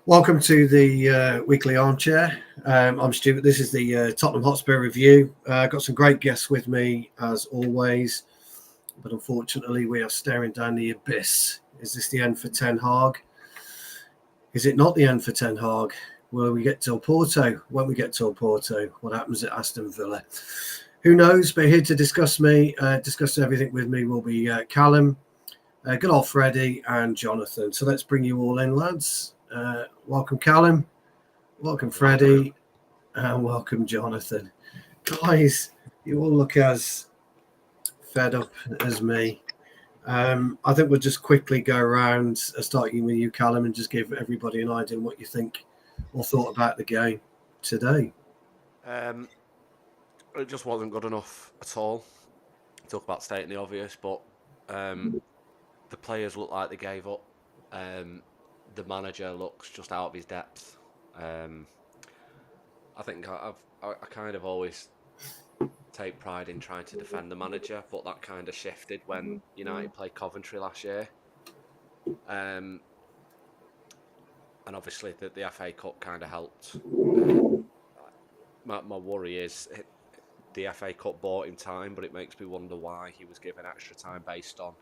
Welcome to the weekly armchair. I'm Stu. This is the Tottenham Hotspur review. Got some great guests with me as always, but unfortunately, we are staring down the abyss. Is this the end for Ten Hag? Is it not the end for Ten Hag? Will we get to Porto? When we get to Porto, what happens at Aston Villa? Who knows? But here to discuss everything with me will be Callum, good old Freddie, and Jonathan. So let's bring you all in, lads. Welcome, Callum. Welcome, Freddie. And welcome, Jonathan. Guys, you all look as fed up as me. I think we'll just quickly go around, starting with you, Callum, and just give everybody an idea on what you think or thought about the game today. It just wasn't good enough at all. Talk about stating the obvious, but the players look like they gave up. The manager looks just out of his depth. I think I kind of always take pride in trying to defend the manager, but that kind of shifted when United played Coventry last year. And obviously the FA Cup kind of helped. My worry is the FA Cup bought him time, but it makes me wonder why he was given extra time based on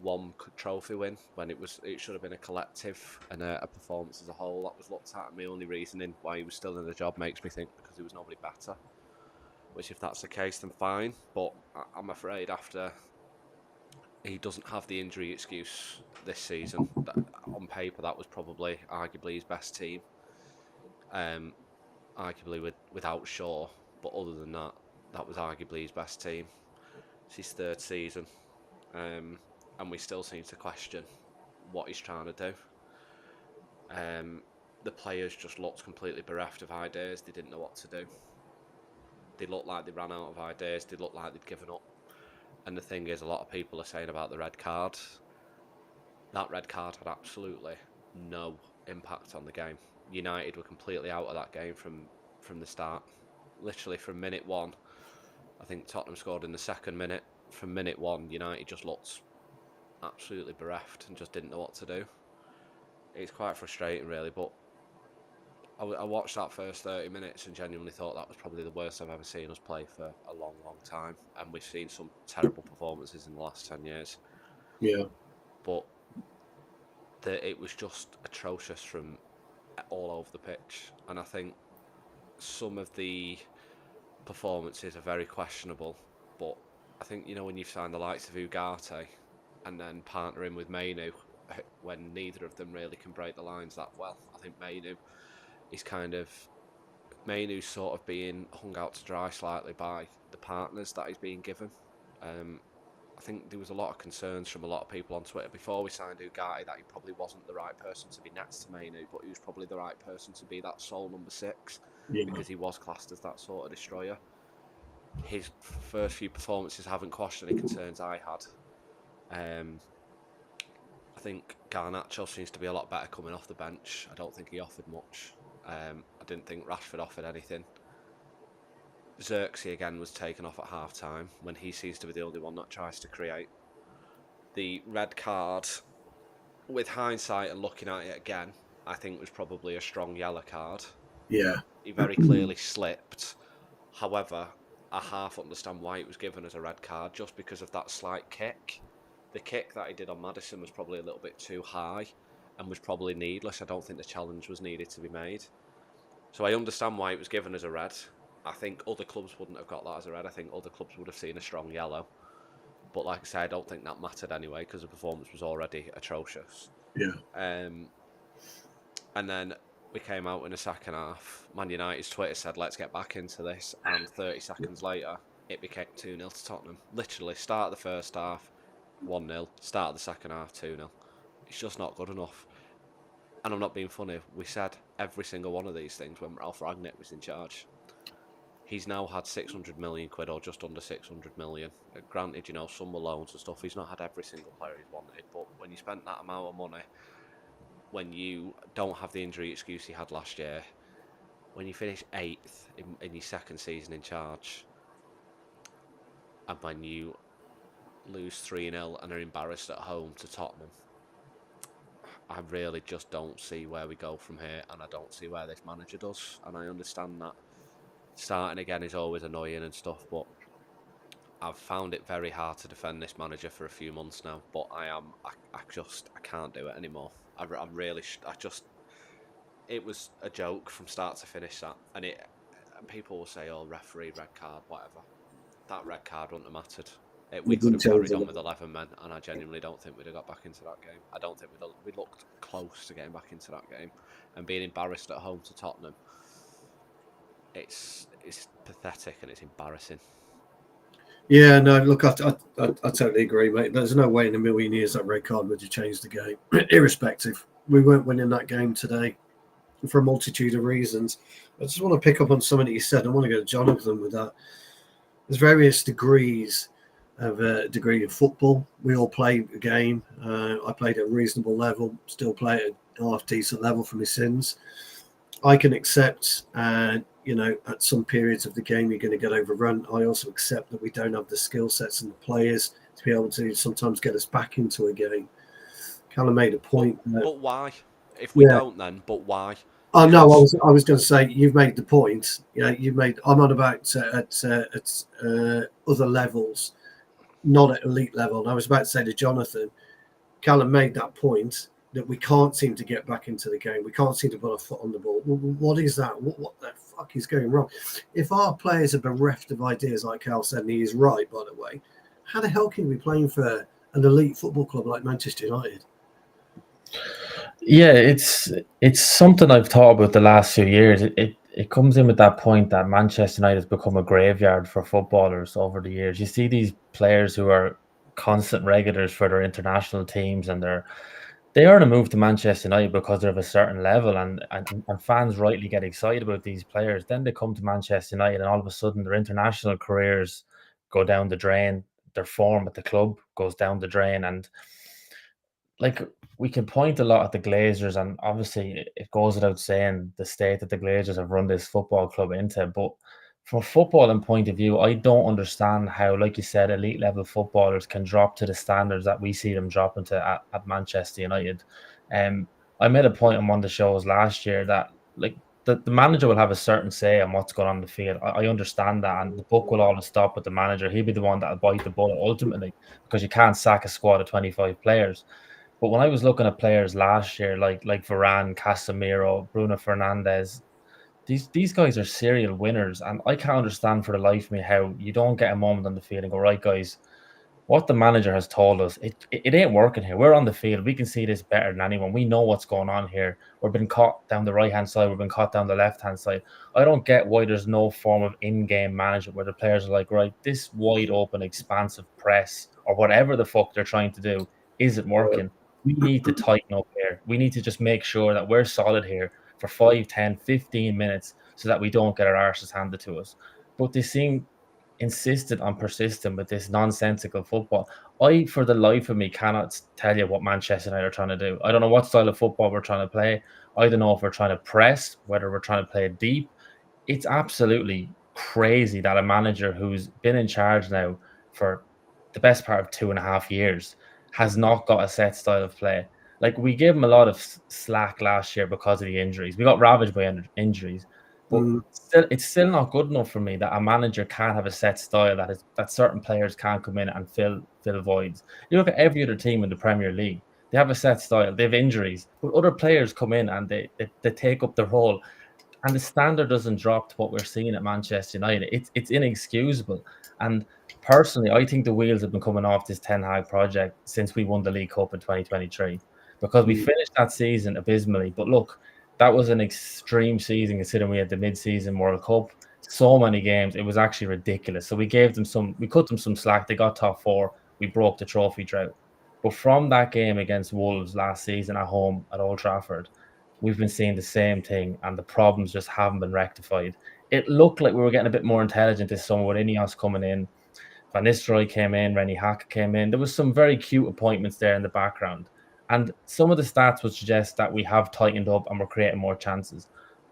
one trophy win when it should have been a collective and a performance as a whole. That was looked at, and my only reasoning why he was still in the job makes me think because there was nobody better. Which, if that's the case, then fine. But I'm afraid after he doesn't have the injury excuse this season. On paper, that was probably arguably his best team. Arguably without Shaw, but other than that, that was arguably his best team. It's his third season. And we still seem to question what he's trying to do. The players just looked completely bereft of ideas. They didn't know what to do. They looked like they ran out of ideas. They looked like they'd given up. And the thing is, a lot of people are saying about the red card. That red card had absolutely no impact on the game. United were completely out of that game from the start. Literally from minute one. I think Tottenham scored in the second minute. From minute one, United just looked absolutely bereft and just didn't know what to do. It's quite frustrating, really, but I watched that first 30 minutes and genuinely thought that was probably the worst I've ever seen us play for a long, long time. And we've seen some terrible performances in the last 10 years. Yeah. But it was just atrocious from all over the pitch. And I think some of the performances are very questionable. But I think, when you've signed the likes of Ugarte and then partnering with Mainu, when neither of them really can break the lines that well, I think Mainu's sort of being hung out to dry slightly by the partners that he's being given. I think there was a lot of concerns from a lot of people on Twitter before we signed Ugarte that he probably wasn't the right person to be next to Mainu, but he was probably the right person to be that sole number 6 because he was classed as that sort of destroyer. His first few performances haven't quashed any concerns I had. I think Garnacho seems to be a lot better coming off the bench. I don't think he offered much. I didn't think Rashford offered anything. Xerxes again was taken off at half time when he seems to be the only one that tries to create. The red card, with hindsight and looking at it again, I think was probably a strong yellow card. Yeah. He very clearly slipped. However, I half understand why it was given as a red card just because of that slight kick. The kick that he did on Maddison was probably a little bit too high and was probably needless. I don't think the challenge was needed to be made. So I understand why it was given as a red. I think other clubs wouldn't have got that as a red. I think other clubs would have seen a strong yellow. But like I say, I don't think that mattered anyway because the performance was already atrocious. Yeah. And then we came out in the second half. Man United's Twitter said, let's get back into this. And 30 seconds later, it became 2-0 to Tottenham. Literally, start of the first half, 1-0. Start of the second half, 2-0. It's just not good enough. And I'm not being funny. We said every single one of these things when Ralph Rangnick was in charge. He's now had 600 million quid or just under 600 million. Granted, some were loans and stuff. He's not had every single player he's wanted. But when you spent that amount of money, when you don't have the injury excuse he had last year, when you finish 8th in your second season in charge, and when you lose 3-0 and are embarrassed at home to Tottenham, I really just don't see where we go from here, and I don't see where this manager does. And I understand that starting again is always annoying and stuff, but I've found it very hard to defend this manager for a few months now. But I can't do it anymore. I really, I just, it was a joke from start to finish that, and people will say, "Oh, referee, red card, whatever." That red card wouldn't have mattered. We The could have details carried of on it. with 11 men, and I genuinely don't think we'd have got back into that game. I don't think we looked close to getting back into that game, and being embarrassed at home to Tottenham. It's pathetic and it's embarrassing. Yeah, no, look, I totally agree, mate. There's no way in a million years that red card would have changed the game, irrespective. We weren't winning that game today for a multitude of reasons. I just want to pick up on something that you said. I want to go to Jonathan with that. There's various degrees of degree of football. We all play a game. I played at a reasonable level, still play at a half decent level for my sins. I can accept, at some periods of the game you're going to get overrun. I also accept that we don't have the skill sets and the players to be able to sometimes get us back into a game. Callum made a point. But why? If we Yeah. don't, then but why? Oh no, Because I was going to say you've made the point. Yeah, you've made. I'm on about at other levels, not at elite level. And I was about to say to Jonathan, Callum made that point that we can't seem to get back into the game. We can't seem to put a foot on the ball. What is that? What the fuck is going wrong? If our players are bereft of ideas, like Cal said, and he is right, by the way, how the hell can we be playing for an elite football club like Manchester United? Yeah, it's something I've thought about the last few years. It comes in with that point that Manchester United has become a graveyard for footballers over the years. You see these players who are constant regulars for their international teams, and they earn a move to Manchester United because they're of a certain level, and fans rightly get excited about these players. Then they come to Manchester United, and all of a sudden their international careers go down the drain. Their form at the club goes down the drain, and like we can point a lot at the Glazers, and obviously it goes without saying the state that the Glazers have run this football club into. But from a footballing point of view, I don't understand how, like you said, elite level footballers can drop to the standards that we see them dropping to at Manchester United. Um, I made a point on one of the shows last year that like the manager will have a certain say on what's going on in the field. I understand that, and the buck will always stop with the manager. He'll be the one that'll bite the bullet ultimately, because you can't sack a squad of 25 players. But when I was looking at players last year, like Varane, Casemiro, Bruno Fernandes, these guys are serial winners, and I can't understand for the life of me how you don't get a moment on the field and go, right, guys, what the manager has told us, it ain't working here. We're on the field. We can see this better than anyone. We know what's going on here. We're being caught down the right hand side. We're being caught down the left hand side. I don't get why there's no form of in game management where the players are like, right, this wide open, expansive press or whatever the fuck they're trying to do isn't working. We need to tighten up here. We need to just make sure that we're solid here for 5, 10, 15 minutes so that we don't get our arses handed to us. But they seem insisted on persisting with this nonsensical football. I, for the life of me, cannot tell you what Manchester United are trying to do. I don't know what style of football we're trying to play. I don't know if we're trying to press, whether we're trying to play deep. It's absolutely crazy that a manager who's been in charge now for the best part of 2.5 years has not got a set style of play. Like, we gave him a lot of slack last year because of the injuries. We got ravaged by injuries, but Mm, still, it's still not good enough for me that a manager can't have a set style that certain players can't come in and fill voids. You look at every other team in the Premier League; they have a set style. They have injuries, but other players come in and they take up the role, and the standard doesn't drop to what we're seeing at Manchester United. It's inexcusable. And personally, I think the wheels have been coming off this Ten Hag project since we won the League Cup in 2023, because we mm, finished that season abysmally. But look, that was an extreme season considering we had the mid-season World Cup. So many games, it was actually ridiculous. So we cut them some slack. They got top four. We broke the trophy drought. But from that game against Wolves last season at home at Old Trafford, we've been seeing the same thing, and the problems just haven't been rectified. It looked like we were getting a bit more intelligent this summer with Ineos coming in. Van Nistelrooy came in, Rennie Hack came in. There was some very cute appointments there in the background. And some of the stats would suggest that we have tightened up and we're creating more chances.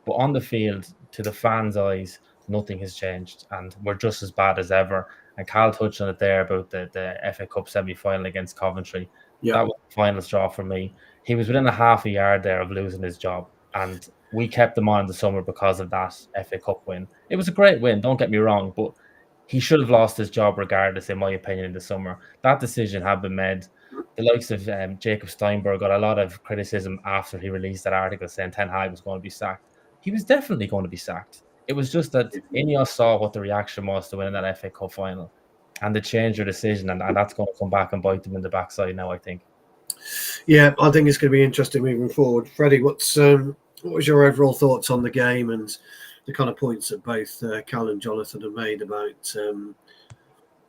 But on the field, to the fans' eyes, nothing has changed. And we're just as bad as ever. And Cal touched on it there about the FA Cup semi final against Coventry. Yeah. That was the final straw for me. He was within a half a yard there of losing his job, and we kept him on in the summer because of that FA Cup win. It was a great win, don't get me wrong, but he should have lost his job regardless, in my opinion, in the summer. That decision had been made. The likes of Jacob Steinberg got a lot of criticism after he released that article saying Ten Hag was going to be sacked. He was definitely going to be sacked. It was just that Ineos saw what the reaction was to winning that FA Cup final, and they changed their decision, and that's going to come back and bite them in the backside now, I think. Yeah, I think it's going to be interesting moving forward. Freddie, what was your overall thoughts on the game and the kind of points that both Cal and Jonathan have made about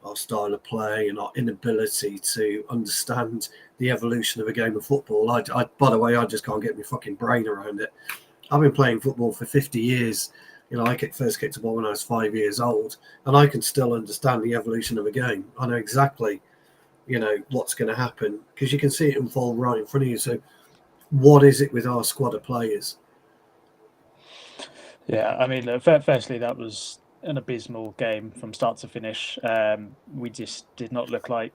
our style of play and our inability to understand the evolution of a game of football? By the way, I just can't get my fucking brain around it. I've been playing football for 50 years. I first kicked a ball when I was 5 years old, and I can still understand the evolution of a game. I know exactly, what's going to happen because you can see it unfold right in front of you. So, what is it with our squad of players? Yeah, I mean, firstly, that was an abysmal game from start to finish. We just did not look like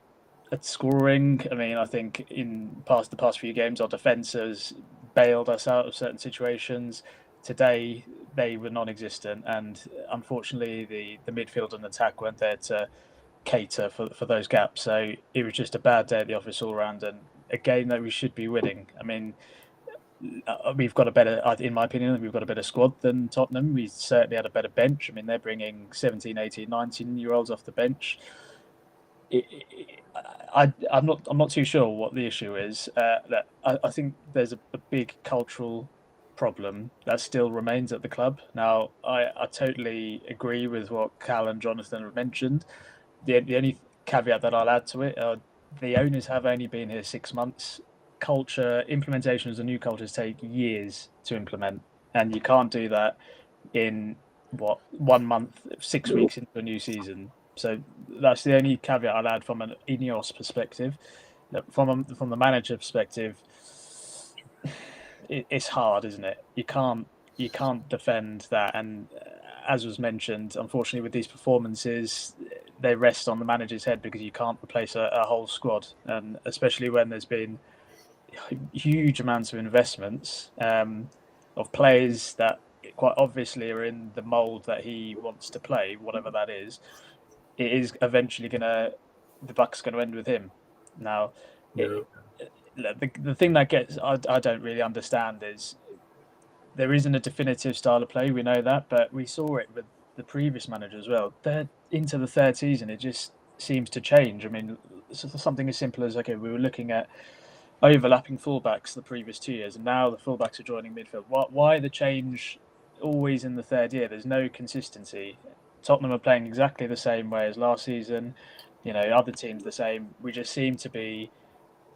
at scoring. I mean, I think in the past few games, our defence has bailed us out of certain situations. Today, they were non-existent, and unfortunately, the midfield and attack weren't there to cater for those gaps. So it was just a bad day at the office all round, and a game that we should be winning. I mean, we've got a better, in my opinion, we've got a better squad than Tottenham. We certainly had a better bench. I mean, they're bringing 17, 18, 19-year-olds off the bench. I'm not too sure what the issue is. I think there's a big cultural problem that still remains at the club. Now, I totally agree with what Cal and Jonathan have mentioned. The only caveat that I'll add to it, the owners have only been here 6 months. Implementations of new cultures take years to implement, and you can't do that in 1 month, 6 weeks into a new season. So that's the only caveat I'd add from an Ineos perspective. From the manager perspective, it's hard, isn't it? You can't defend that, and as was mentioned, unfortunately, with these performances, they rest on the manager's head because you can't replace a whole squad, and especially when there's been huge amounts of investments of players that quite obviously are in the mould that he wants to play, whatever that is. It is eventually the buck's going to end with him. Now, the thing that I don't really understand is there isn't a definitive style of play. We know that, but we saw it with the previous manager as well. They're into the third season. It just seems to change. I mean, something as simple as, okay, we were looking at overlapping fullbacks the previous 2 years, and now the fullbacks are joining midfield. Why the change always in the third year? There's no consistency. Tottenham are playing exactly the same way as last season. Other teams the same. We just seem to be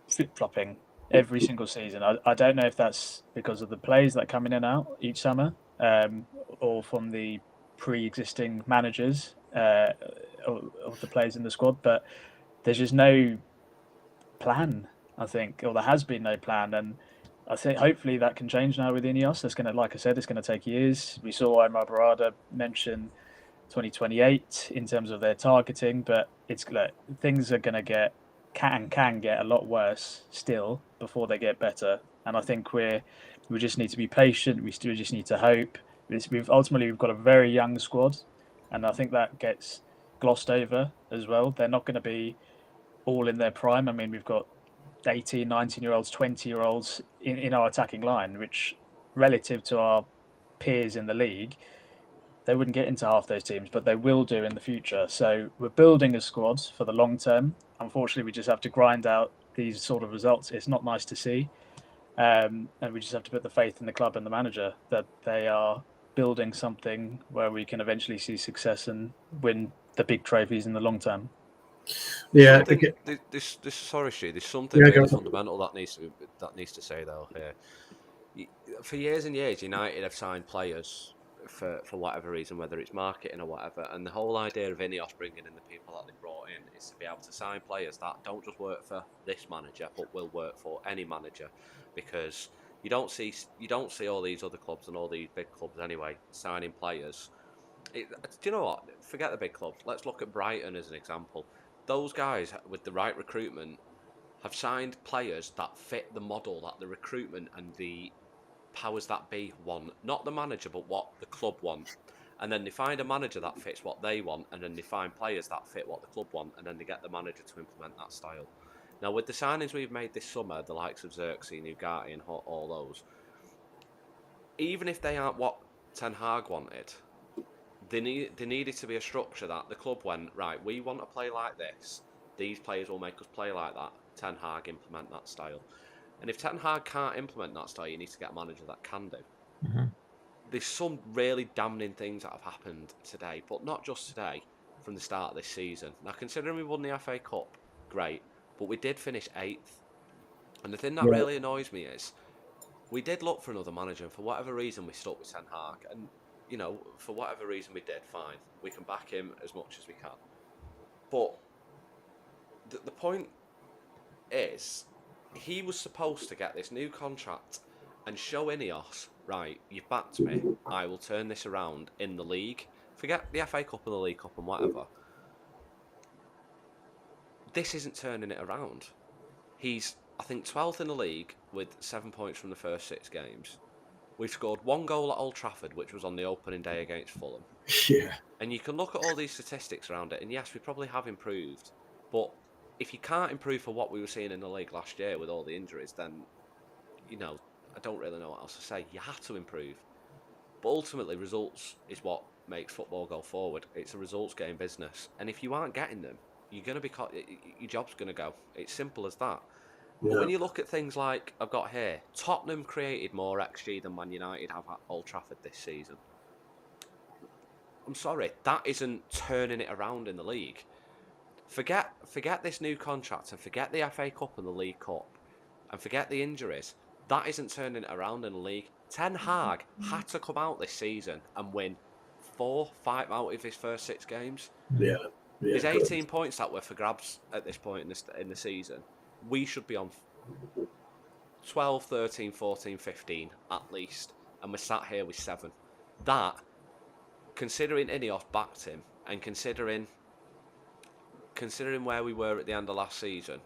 flip-flopping every single season. I don't know if that's because of the players that come in and out each summer, or from the pre-existing managers of the players in the squad, but there's just no plan, I think, or there has been no plan, and I think hopefully that can change now with Ineos. It's going to, like I said, it's going to take years. We saw Omar Barada mention 2028 in terms of their targeting, but things are going to can get a lot worse still before they get better. And I think we just need to be patient. We still just need to hope. We've got a very young squad, and I think that gets glossed over as well. They're not going to be all in their prime. I mean, we've got 18, 19-year-olds, 20-year-olds in our attacking line, which relative to our peers in the league, they wouldn't get into half those teams, but they will do in the future. So we're building a squad for the long term. Unfortunately, we just have to grind out these sort of results. It's not nice to see. And we just have to put the faith in the club and the manager that they are building something where we can eventually see success and win the big trophies in the long term. Yeah, sorry, Stu, there's something really fundamental that needs to say though here. For years and years, United have signed players for whatever reason, whether it's marketing or whatever, and the whole idea of Ineos bringing in the people that they brought in is to be able to sign players that don't just work for this manager, but will work for any manager, because you don't see all these other clubs and all these big clubs anyway signing players. Do you know what? Forget the big clubs. Let's look at Brighton as an example. Those guys with the right recruitment have signed players that fit the model that the recruitment and the powers that be want. Not the manager, but what the club want. And then they find a manager that fits what they want, and then they find players that fit what the club want, and then they get the manager to implement that style. Now, with the signings we've made this summer, the likes of Xerxes, Ugarte, and all those, even if they aren't what Ten Hag wanted, there needed to be a structure that the club went, right, we want to play like this. These players will make us play like that. Ten Hag implement that style. And if Ten Hag can't implement that style, you need to get a manager that can do. Mm-hmm. There's some really damning things that have happened today, but not just today, from the start of this season. Now, considering we won the FA Cup, great, but we did finish 8th. And the thing that really annoys me is, we did look for another manager, and for whatever reason, we stuck with Ten Hag. And, you know, for whatever reason we did, fine. We can back him as much as we can. But the point is, he was supposed to get this new contract and show Ineos, right, you've backed me, I will turn this around in the league. Forget the FA Cup and the League Cup and whatever. This isn't turning it around. He's, I think, 12th in the league with 7 points from the first 6 games. We've scored 1 goal at Old Trafford, which was on the opening day against Fulham. Yeah. And you can look at all these statistics around it, and yes, we probably have improved. But if you can't improve for what we were seeing in the league last year with all the injuries, then, you know, I don't really know what else to say. You have to improve. But ultimately, results is what makes football go forward. It's a results game business. And if you aren't getting them, you're going to be your job's going to go. It's simple as that. Yeah. But when you look at things like I've got here, Tottenham created more XG than Man United have at Old Trafford this season. I'm sorry, that isn't turning it around in the league. Forget this new contract and forget the FA Cup and the League Cup and forget the injuries. That isn't turning it around in the league. Ten Hag had to come out this season and win 4, 5 out of his first 6 games. Yeah. There's 18 points that were for grabs at this point in the season. We should be on 12, 13, 14, 15 at least. And we're sat here with 7. That, considering Ineos backed him and considering where we were at the end of last season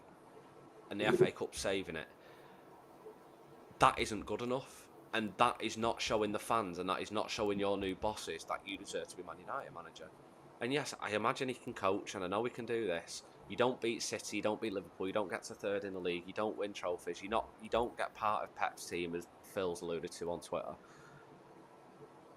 and the FA Cup saving it, that isn't good enough. And that is not showing the fans and that is not showing your new bosses that you deserve to be Man United manager. And yes, I imagine he can coach and I know he can do this. You don't beat City, you don't beat Liverpool, you don't get to 3rd in the league, you don't win trophies, you don't get part of Pep's team, as Phil's alluded to on Twitter.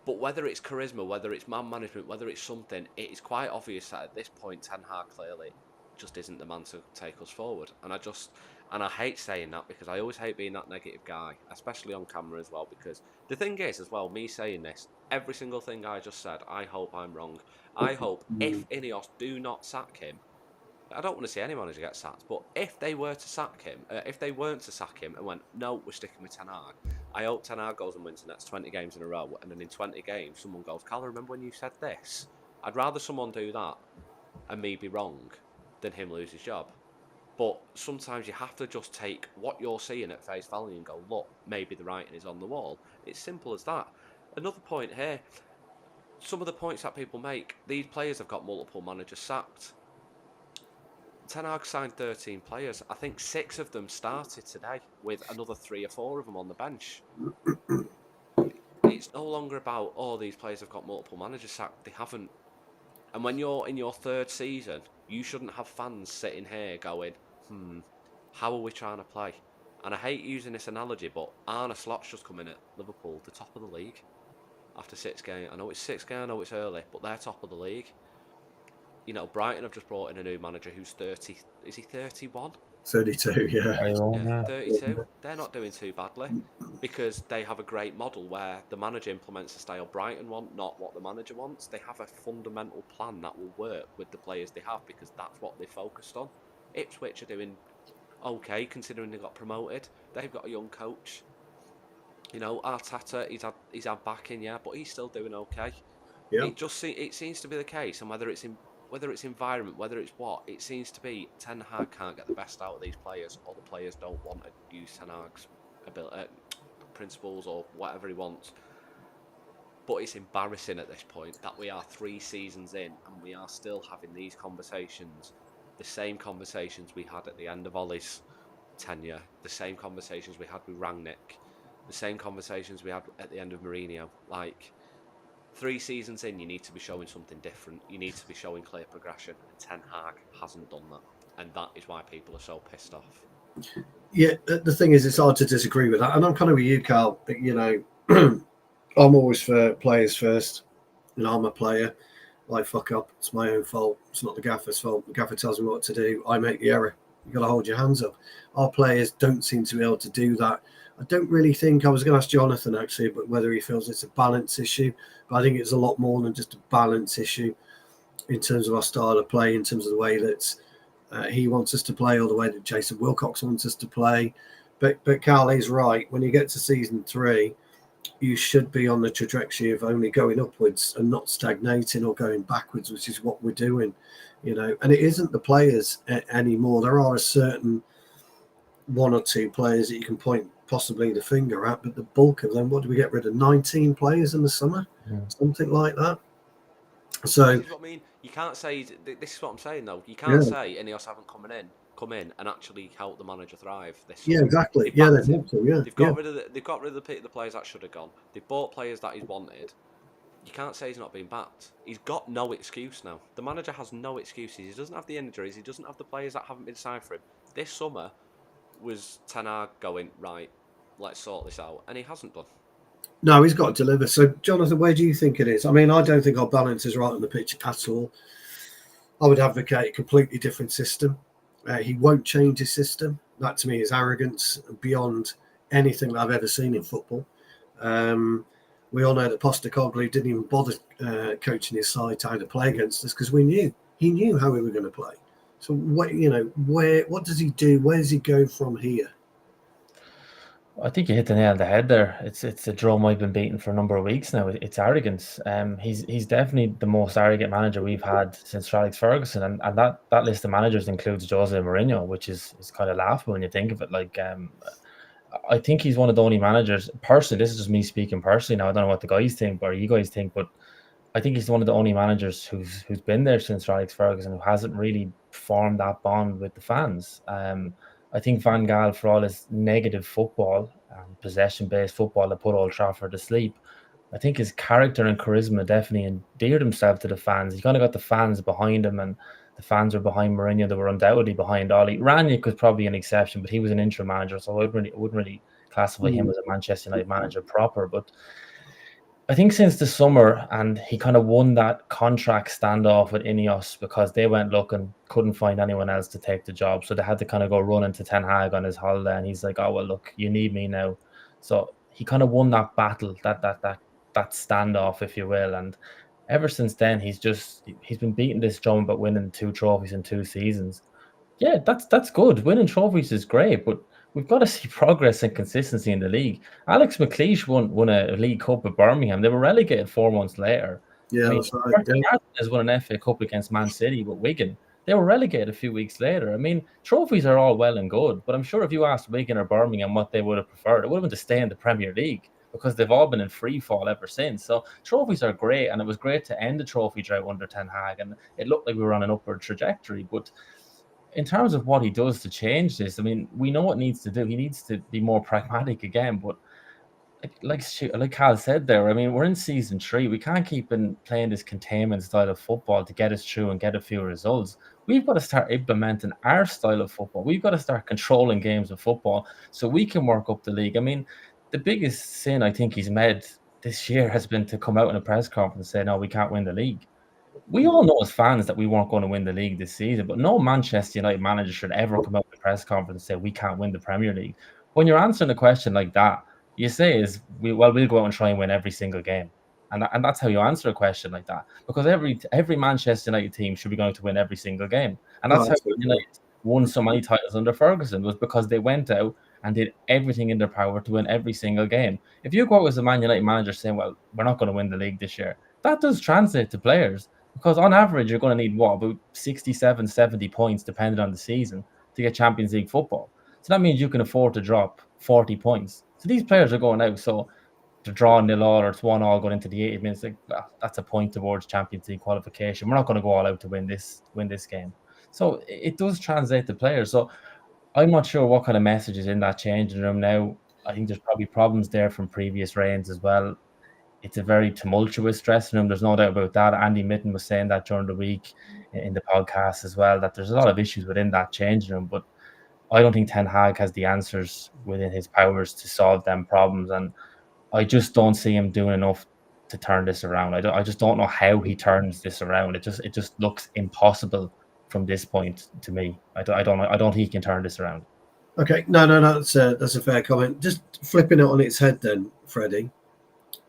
But whether it's charisma, whether it's man management, whether it's something, it is quite obvious that at this point Ten Hag clearly just isn't the man to take us forward. And I hate saying that because I always hate being that negative guy, especially on camera as well, because the thing is as well, me saying this, every single thing I just said, I hope I'm wrong. I hope if Ineos do not sack him, I don't want to see any manager get sacked, but if they were to sack him, if they weren't to sack him and went, no, we're sticking with Ten Hag, I hope Ten Hag goes and wins the next 20 games in a row, and then in 20 games someone goes, Cal, remember when you said this? I'd rather someone do that and me be wrong than him lose his job. But sometimes you have to just take what you're seeing at face value and go, look, maybe the writing is on the wall. It's simple as that. Another point here, some of the points that people make, these players have got multiple managers sacked. Ten Hag signed 13 players. I think 6 of them started today with another 3 or 4 of them on the bench. It's no longer about, oh, these players have got multiple managers sacked. They haven't. And when you're in your 3rd season, you shouldn't have fans sitting here going, how are we trying to play? And I hate using this analogy, but Arne Slot's just come in at Liverpool, the top of the league, after 6 games. I know it's 6 games, I know it's early, but they're top of the league. You know, Brighton have just brought in a new manager who's 30. Is he 31? 32, yeah. 32. They're not doing too badly because they have a great model where the manager implements the style Brighton want, not what the manager wants. They have a fundamental plan that will work with the players they have because that's what they focused on. Ipswich are doing okay considering they got promoted. They've got a young coach. You know, Arteta, he's had backing, yeah, but he's still doing okay. Yeah. It seems to be the case, and whether it's environment, whether it's what, it seems to be Ten Hag can't get the best out of these players, or the players don't want to use Ten Hag's principles or whatever he wants. But it's embarrassing at this point that we are 3 seasons in and we are still having these conversations, the same conversations we had at the end of Ollie's tenure, the same conversations we had with Rangnick, the same conversations we had at the end of Mourinho. Like, 3 seasons in, you need to be showing something different. You need to be showing clear progression, and Ten Hag hasn't done that, and that is why people are so pissed off. Yeah, the thing is, it's hard to disagree with that, and I'm kind of with you, Carl. You know, I'm always for players first. You know, I'm a player. I fuck up. It's my own fault. It's not the gaffer's fault. The gaffer tells me what to do. I make the error. You've got to hold your hands up. Our players don't seem to be able to do that. I don't really think, I was going to ask Jonathan actually, but whether he feels it's a balance issue. But I think it's a lot more than just a balance issue in terms of our style of play, in terms of the way that he wants us to play, or the way that Jason Wilcox wants us to play. But Carl is right. When you get to season 3, you should be on the trajectory of only going upwards and not stagnating or going backwards, which is what we're doing, you know. And it isn't the players anymore. There are a certain 1 or 2 players that you can point possibly the finger at, but the bulk of them, what do we get rid of? 19 players in the summer, something like that. So this is what I mean. You can't say, this is what I'm saying though. You can't say Ineos haven't come in and actually help the manager thrive this summer. Yeah, exactly. They've They've rid of the players that should have gone. They've bought players that he's wanted. You can't say he's not been backed. He's got no excuse now. The manager has no excuses. He doesn't have the injuries. He doesn't have the players that haven't been signed for him. This summer was Ten Hag going, right, let's sort this out, and he hasn't done. No, he's got to deliver. So, Jonathan, where do you think it is? I mean, I don't think our balance is right on the pitch at all. I would advocate a completely different system. He won't change his system. That, to me, is arrogance beyond anything that I've ever seen in football. We all know that Postecoglou didn't even bother coaching his side to either play against us, because he knew how we were going to play. So, what does he do? Where does he go from here? I think you hit the nail on the head there. It's a drum I've been beating for a number of weeks now. It's arrogance. He's definitely the most arrogant manager we've had since Alex Ferguson, and that list of managers includes Jose Mourinho, which is kind of laughable when you think of it. Like, I think he's one of the only managers. Personally, this is just me speaking personally now. I don't know what the guys think or you guys think, but I think he's one of the only managers who's been there since Alex Ferguson who hasn't really formed that bond with the fans. I think Van Gaal, for all his negative football and possession-based football that put Old Trafford to sleep, I think his character and charisma definitely endeared himself to the fans. He kind of got the fans behind him, and the fans were behind Mourinho. They were undoubtedly behind Ollie. Ranić was probably an exception, but he was an interim manager, so I wouldn't really classify him as a Manchester United manager proper. But I think since the summer, and he kind of won that contract standoff with Ineos because they went looking, couldn't find anyone else to take the job. So they had to kind of go running to Ten Hag on his holiday, and he's like, oh, well, look, you need me now. So he kind of won that battle, that standoff, if you will. And ever since then, he's been beating this drum about winning 2 trophies in 2 seasons. Yeah, that's good. Winning trophies is great, but we've got to see progress and consistency in the league. Alex McLeish won a League Cup at Birmingham. They were relegated 4 months later. Yeah, that's right. Has won an FA Cup against Man City with Wigan. They were relegated a few weeks later. I mean, trophies are all well and good, but I'm sure if you asked Wigan or Birmingham what they would have preferred, it would have been to stay in the Premier League, because they've all been in free fall ever since. So trophies are great, and it was great to end the trophy drought under Ten Hag, and it looked like we were on an upward trajectory. But in terms of what he does to change this, I mean, we know what needs to do. He needs to be more pragmatic again. But like Carl said there, I mean, we're in season 3. We can't keep playing this containment style of football to get us through and get a few results. We've got to start implementing our style of football. We've got to start controlling games of football so we can work up the league. I mean, the biggest sin I think he's made this year has been to come out in a press conference and say, no, we can't win the league. We all know as fans that we weren't going to win the league this season, but no Manchester United manager should ever come out in a press conference and say we can't win the Premier League. When you're answering a question like that, you say we'll go out and try and win every single game. And that's how you answer a question like that. Because every Manchester United team should be going to win every single game. And that's how United won so many titles under Ferguson, was because they went out and did everything in their power to win every single game. If you go out as a Man United manager saying, well, we're not going to win the league this year, that does translate to players. Because on average, you're going to need, about 67, 70 points, depending on the season, to get Champions League football. So that means you can afford to drop 40 points. So these players are going out, so to draw 0-0 or it's 1-1 going into the 80 minutes, like, well, that's a point towards Champions League qualification. We're not going to go all out to win this game. So it does translate to players. So I'm not sure what kind of message is in that changing room now. I think there's probably problems there from previous reigns as well. It's a very tumultuous dressing room. There's no doubt about that. Andy Mitten was saying that during the week in the podcast as well, that there's a lot of issues within that changing room. But I don't think Ten Hag has the answers within his powers to solve them problems. And I just don't see him doing enough to turn this around. I just don't know how he turns this around. It just looks impossible from this point to me. I don't think he can turn this around. Okay, no, that's a fair comment. Just flipping it on its head, then, Freddie.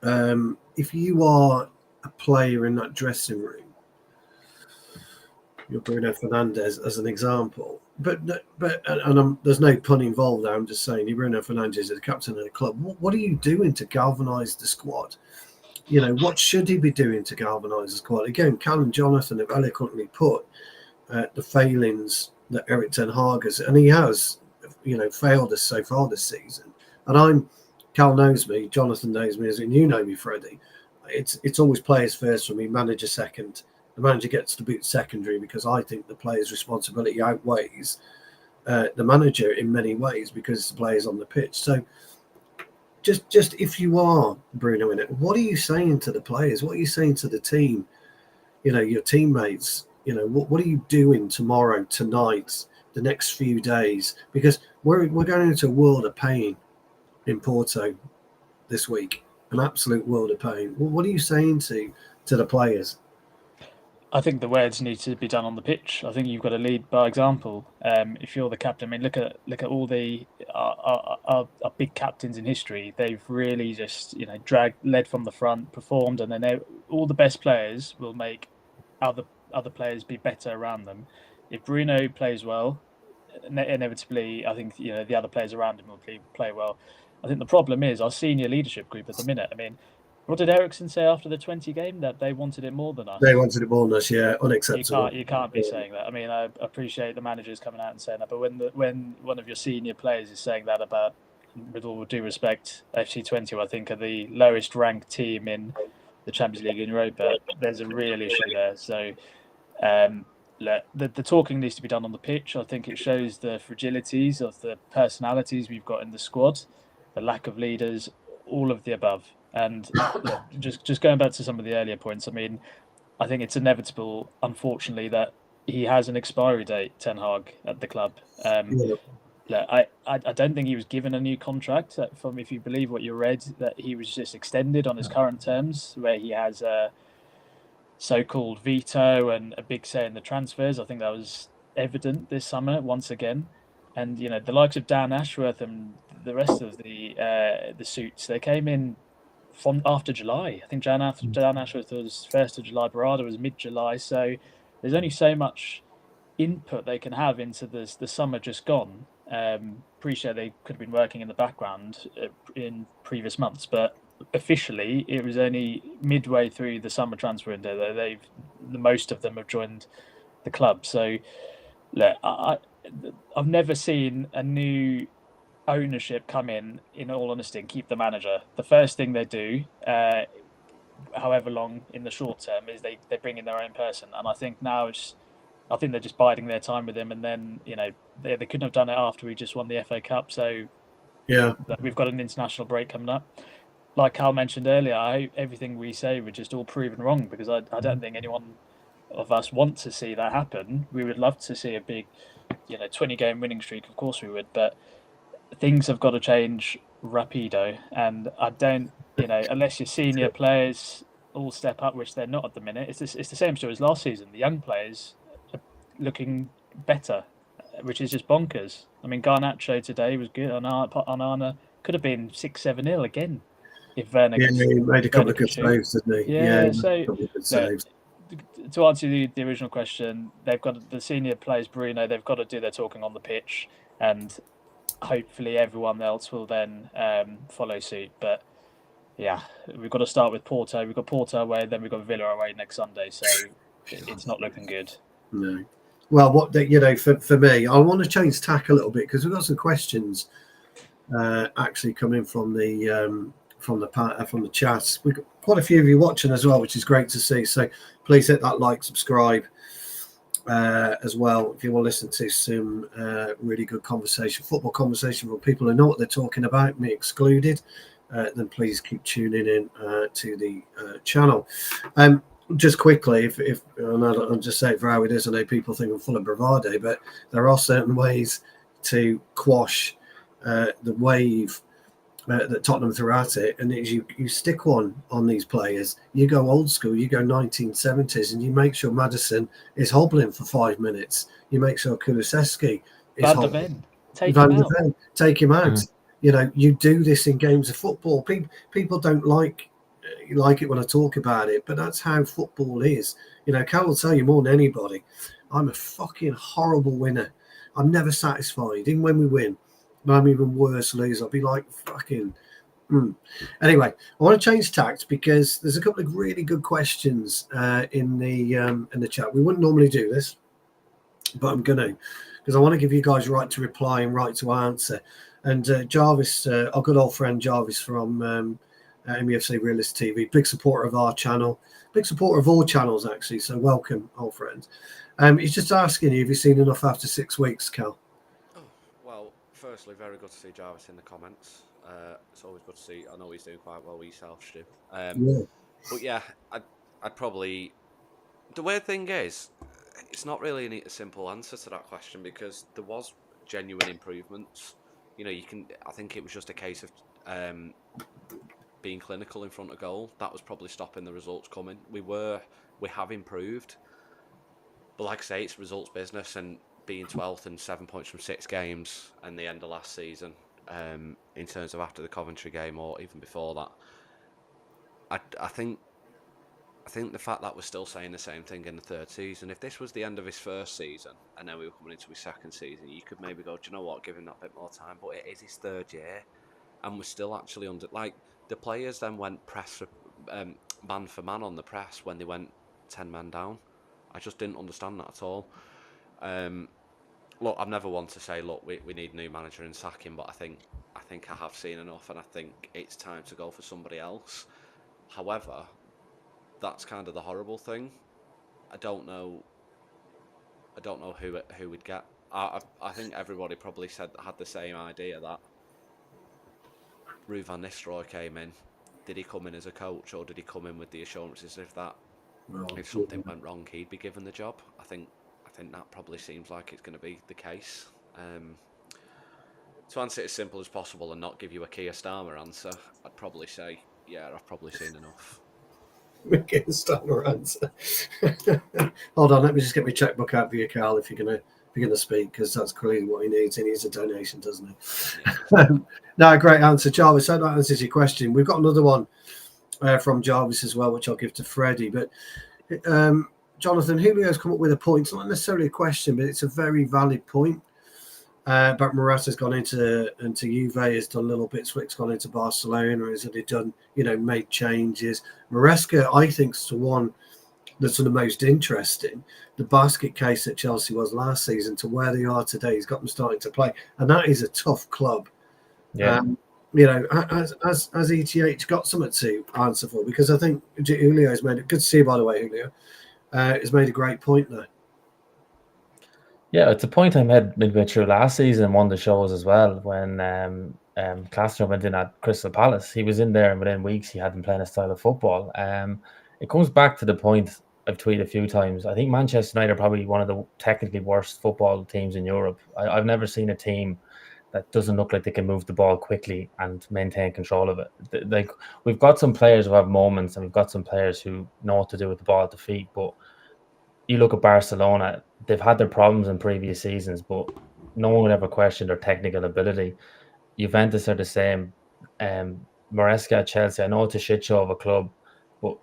If you are a player in that dressing room, you're Bruno Fernandes as an example, but there's no pun involved there. I'm just saying, you're Bruno Fernandes is the captain of the club. What are you doing to galvanise the squad? You know, what should he be doing to galvanise the squad? Again, Cal and Jonathan have eloquently put the failings that Eric Ten Hag has, and he has, failed us so far this season. And Cal knows me, Jonathan knows me, and you know me, Freddie. It's always players first for me, manager second. The manager gets to boot secondary because I think the player's responsibility outweighs the manager in many ways because the player's on the pitch. So just if you are Bruno in it, what are you saying to the players? What are you saying to the team? Your teammates. What are you doing tomorrow, tonight, the next few days? Because we're going into a world of pain in Porto this week, an absolute world of pain. What are you saying to the players? I think the words need to be done on the pitch. I think you've got to lead by example. If you're the captain, I mean, look at all the our big captains in history. They've really just led from the front, performed, and then all the best players will make other players be better around them. If Bruno plays well, inevitably, I think the other players around him will play well. I think the problem is our senior leadership group at the minute. I mean, what did Ericsson say after the 20 game? That they wanted it more than us. They wanted it more than us, yeah. Unacceptable. You can't be saying that. I mean, I appreciate the managers coming out and saying that, but when one of your senior players is saying that about, with all due respect, FC20, I think, are the lowest ranked team in the Champions League in Europa, there's a real issue there. So the talking needs to be done on the pitch. I think it shows the fragilities of the personalities we've got in the squad, the lack of leaders, all of the above. And just going back to some of the earlier points, I mean, I think it's inevitable, unfortunately, that he has an expiry date, Ten Hag, at the club. I don't think he was given a new contract. From, if you believe what you read, that he was just extended on his current terms, where he has a so-called veto and a big say in the transfers. I think that was evident this summer once again. And the likes of Dan Ashworth and the rest of the suits, they came in from after July. I think Dan Ashworth was 1st of July, Barada was mid-July. So there's only so much input they can have into the summer just gone. Appreciate they could have been working in the background in previous months, but officially it was only midway through the summer transfer window that the most of them have joined the club. So I've never seen a new ownership come in all honesty, and keep the manager. The first thing they do, however long in the short term, is they bring in their own person. And I think now I think they're just biding their time with him. And then they couldn't have done it after we just won the FA Cup. So yeah, we've got an international break coming up. Like Carl mentioned earlier, I hope everything we say we're just all proven wrong, because I don't think anyone of us want to see that happen. We would love to see a big 20-game winning streak, of course we would, but things have got to change rapido. And I don't, unless your senior players all step up, which they're not at the minute, it's the same story as last season. The young players are looking better, which is just bonkers. I mean, Garnacho today was good. Onana could have been 6-7-0 again if Werner. Yeah, he made a couple of good saves, didn't he? Yeah, so to answer the original question, they've got the senior players, Bruno, they've got to do their talking on the pitch, and hopefully everyone else will then follow suit. But yeah, we've got to start with Porto. We've got Porto away, then we've got Villa away next Sunday, so it's not looking good. No. Well, for me, I want to change tack a little bit, because we've got some questions actually coming from the chat. We've got quite a few of you watching as well, which is great to see. So please hit that like, subscribe, as well. If you want to listen to some really good conversation, football conversation from people who know what they're talking about, me excluded, then please keep tuning in to the channel. Just quickly, if I'll just say for how it is, I know people think I'm full of bravado, but there are certain ways to quash the wave that Tottenham threw at it, and you stick one on these players. You go old school, you go 1970s, and you make sure Maddison is hobbling for 5 minutes. You make sure Kulusevski is Van der hobbling. Ven, take him out. Take him out. You know, you do this in games of football. People don't like it when I talk about it, but that's how football is. You know, Cal will tell you more than anybody, I'm a fucking horrible winner. I'm never satisfied, even when we win. I'm even worse lose. I'll be like fucking. Anyway, I want to change tact because there's a couple of really good questions in the chat. We wouldn't normally do this, but I'm gonna, because I want to give you guys right to reply and right to answer. And Jarvis, our good old friend Jarvis from MUFC Realist TV, big supporter of our channel, big supporter of all channels actually. So welcome, old friend. He's just asking you, have you seen enough after 6 weeks, Cal? Well, firstly, very good to see Jarvis in the comments. It's always good to see. I know he's doing quite well with yourself, Stu. But yeah, I'd probably. The weird thing is, it's not really a simple answer to that question because there was genuine improvements. You know, I think it was just a case of being clinical in front of goal. That was probably stopping the results coming. We have improved, but like I say, it's results business, and being 12th and 7 points from 6 games and the end of last season, in terms of after the Coventry game or even before that, I think the fact that we're still saying the same thing in the third season, if this was the end of his first season and then we were coming into his second season, you could maybe go, do you know what, give him that bit more time, but it is his third year and we're still actually under, like, the players then went press for, man for man on the press when they went 10 man down. I just didn't understand that at all. Look, I'm never one to say, look, we need a new manager and sack him, but I think I have seen enough, and I think it's time to go for somebody else. However, that's kind of the horrible thing. I don't know who we'd get. I think everybody probably had the same idea that Ruud van Nistelrooy came in. Did he come in as a coach, or did he come in with the assurances if something went wrong, he'd be given the job? I think that probably seems like it's going to be the case. To answer it as simple as possible and not give you a Keir Starmer answer, I'd probably say, yeah, I've probably seen enough. Keir Starmer answer. Hold on, let me just get my checkbook out for you, Carl, if you're gonna speak, because that's clearly what he needs. He needs a donation, doesn't he? Yeah. No, great answer, Jarvis. I hope that answers your question. We've got another one from Jarvis as well, which I'll give to Freddie. But Jonathan, Julio's come up with a point. It's not necessarily a question, but it's a very valid point. But Morata's gone into Juve, has done little bits. Swick's gone into Barcelona. Has he done, made changes? Maresca, I think, is the one that's the most interesting. The basket case that Chelsea was last season to where they are today, he's got them starting to play, and that is a tough club. Yeah. Has ETH got something to answer for? Because I think Julio has made it. Good to see you, by the way, Julio. Has made a great point there. Yeah, it's a point I made midway through last season in one of the shows as well when Castro went in at Crystal Palace. He was in there, and within weeks he had been playing a style of football. It comes back to the point I've tweeted a few times. I think Manchester United are probably one of the technically worst football teams in Europe. I've never seen a team that doesn't look like they can move the ball quickly and maintain control of it. Like, we've got some players who have moments, and we've got some players who know what to do with the ball at the feet, but you look at Barcelona, they've had their problems in previous seasons, but no one would ever question their technical ability. Juventus are the same. Maresca at Chelsea, I know it's a shit show of a club, but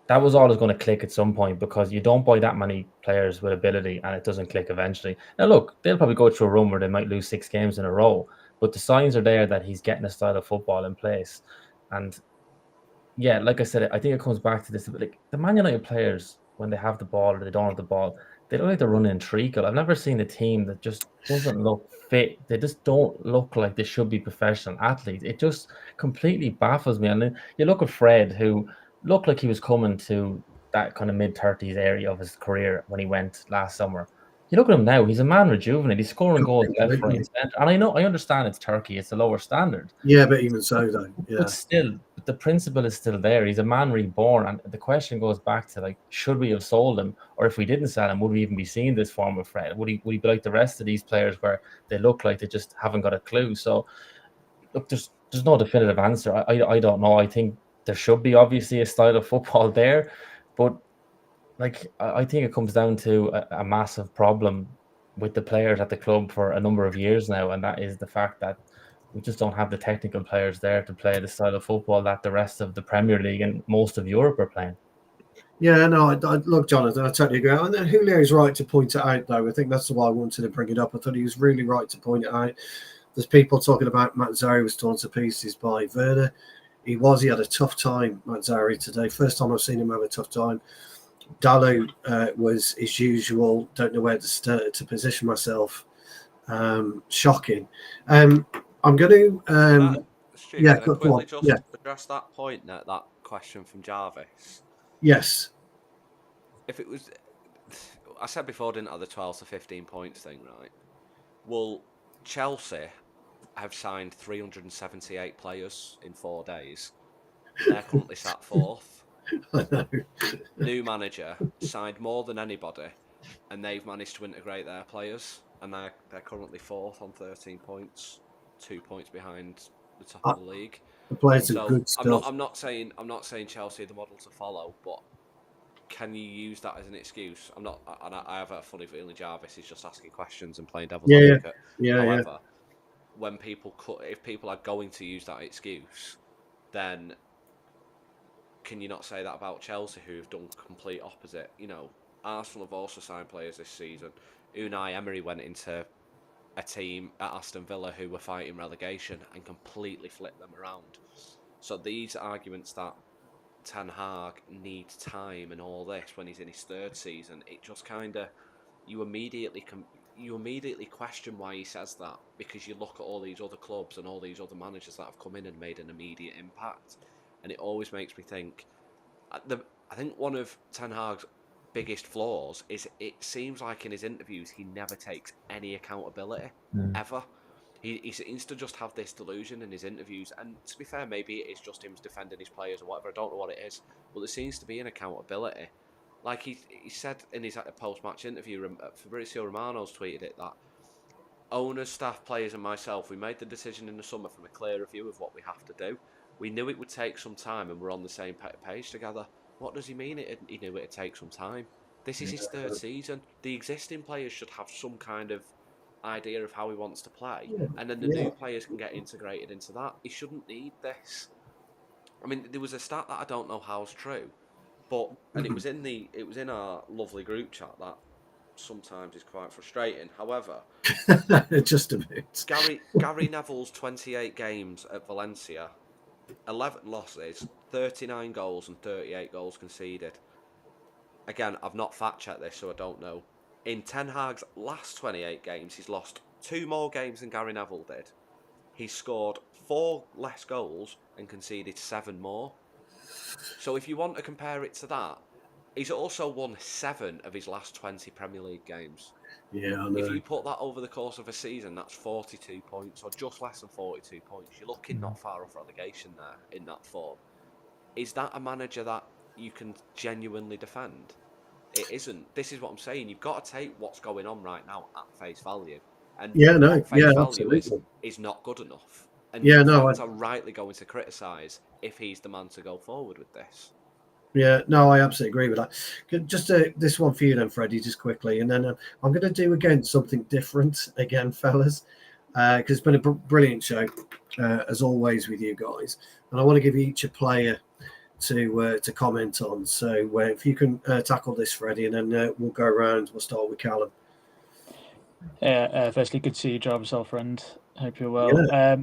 that was always going to click at some point because you don't buy that many players with ability and it doesn't click eventually. Now, look, they'll probably go through a run where they might lose 6 games in a row, but the signs are there that he's getting a style of football in place. And yeah, like I said, I think it comes back to this. Like, the Man United players, when they have the ball or they don't have the ball, they look like they're running in treacle. I've never seen a team that just doesn't look fit. They just don't look like they should be professional athletes. It just completely baffles me. And then you look at Fred, who looked like he was coming to that kind of mid-30s area of his career when he went last summer. You look at him now; he's a man rejuvenated. He's scoring goals left, right, Completely. and centre. And I understand it's Turkey; it's a lower standard. Yeah, but even so, though, yeah, But still, the principle is still there. He's a man reborn, and the question goes back to like, should we have sold him, or if we didn't sell him, would we even be seeing this form of threat? Would he be like the rest of these players, where they look like they just haven't got a clue? So, look, there's no definitive answer. I don't know. I think there should be obviously a style of football there, but like I think it comes down to a massive problem with the players at the club for a number of years now, and that is the fact that we just don't have the technical players there to play the style of football that the rest of the Premier League and most of Europe are playing. yeah. No, look, Jonathan, I totally agree. And then Julio's right to point it out, though. I think that's why I wanted to bring it up. I thought he was really right to point it out. There's people talking about Mazzari was torn to pieces by Werner. He had a tough time, Mazzari, today. First time I've seen him have a tough time. Dalu was his usual, don't know where to position myself. Shocking. I'm going to. Stu, Yeah, can I quickly just address that point, that question from Jarvis? Yes. If it was, I said before, didn't I, the 12 to 15 points thing, right? Well, Chelsea have signed 378 players in 4 days. They're currently sat fourth. I know. New manager signed more than anybody, and they've managed to integrate their players, and they're currently fourth on 13 points, 2 points behind the top of the league. The players So are good stuff. I'm not saying Chelsea are the model to follow, but can you use that as an excuse? I'm not. I have a funny feeling Jarvis is just asking questions and playing devil's advocate. However, when if people are going to use that excuse, then can you not say that about Chelsea, who've done complete opposite? You know, Arsenal have also signed players this season. Unai Emery went into a team at Aston Villa who were fighting relegation and completely flipped them around. So these arguments that Ten Hag needs time and all this when he's in his third season, it just kind of you immediately question why he says that, because you look at all these other clubs and all these other managers that have come in and made an immediate impact, and it always makes me think. I think one of Ten Hag's biggest flaws is it seems like in his interviews he never takes any accountability ever. He seems to just have this delusion in his interviews, and to be fair, maybe it is just him defending his players or whatever. I don't know what it is, but there seems to be an accountability. Like he said in his post-match interview, Fabrizio Romano's tweeted it, that owners, staff, players and myself, we made the decision in the summer from a clear review of what we have to do. We knew it would take some time and we're on the same page together. What does he mean he knew it would take some time? This is his third season. The existing players should have some kind of idea of how he wants to play, and then the new players can get integrated into that. He shouldn't need this. I mean, there was a stat that I don't know how's true, and it was in our lovely group chat that sometimes is quite frustrating. However, just a bit. Gary Neville's 28 games at Valencia, 11 losses, 39 goals and 38 goals conceded. Again, I've not fact-checked this, so I don't know. In Ten Hag's last 28 games, he's lost 2 more games than Gary Neville did. He's scored 4 less goals and conceded 7 more. So if you want to compare it to that, he's also won 7 of his last 20 Premier League games. Yeah, I know. If you put that over the course of a season, that's 42 points, or just less than 42 points. You're looking not far off relegation there in that form. Is that a manager that you can genuinely defend? It isn't. This is what I'm saying. You've got to take what's going on right now at face value. And face value is not good enough. And fans are rightly going to criticise if he's the man to go forward with this. Yeah, no, I absolutely agree with that. Just this one for you then, Freddie, just quickly. And then I'm going to do again something different again, fellas, because it's been a brilliant show, as always, with you guys. And I want to give each a player to comment on. So if you can tackle this, Freddie, and then we'll go around. We'll start with Callum. Firstly, good to see you, Jarvis, old friend. Hope you're well. Yeah.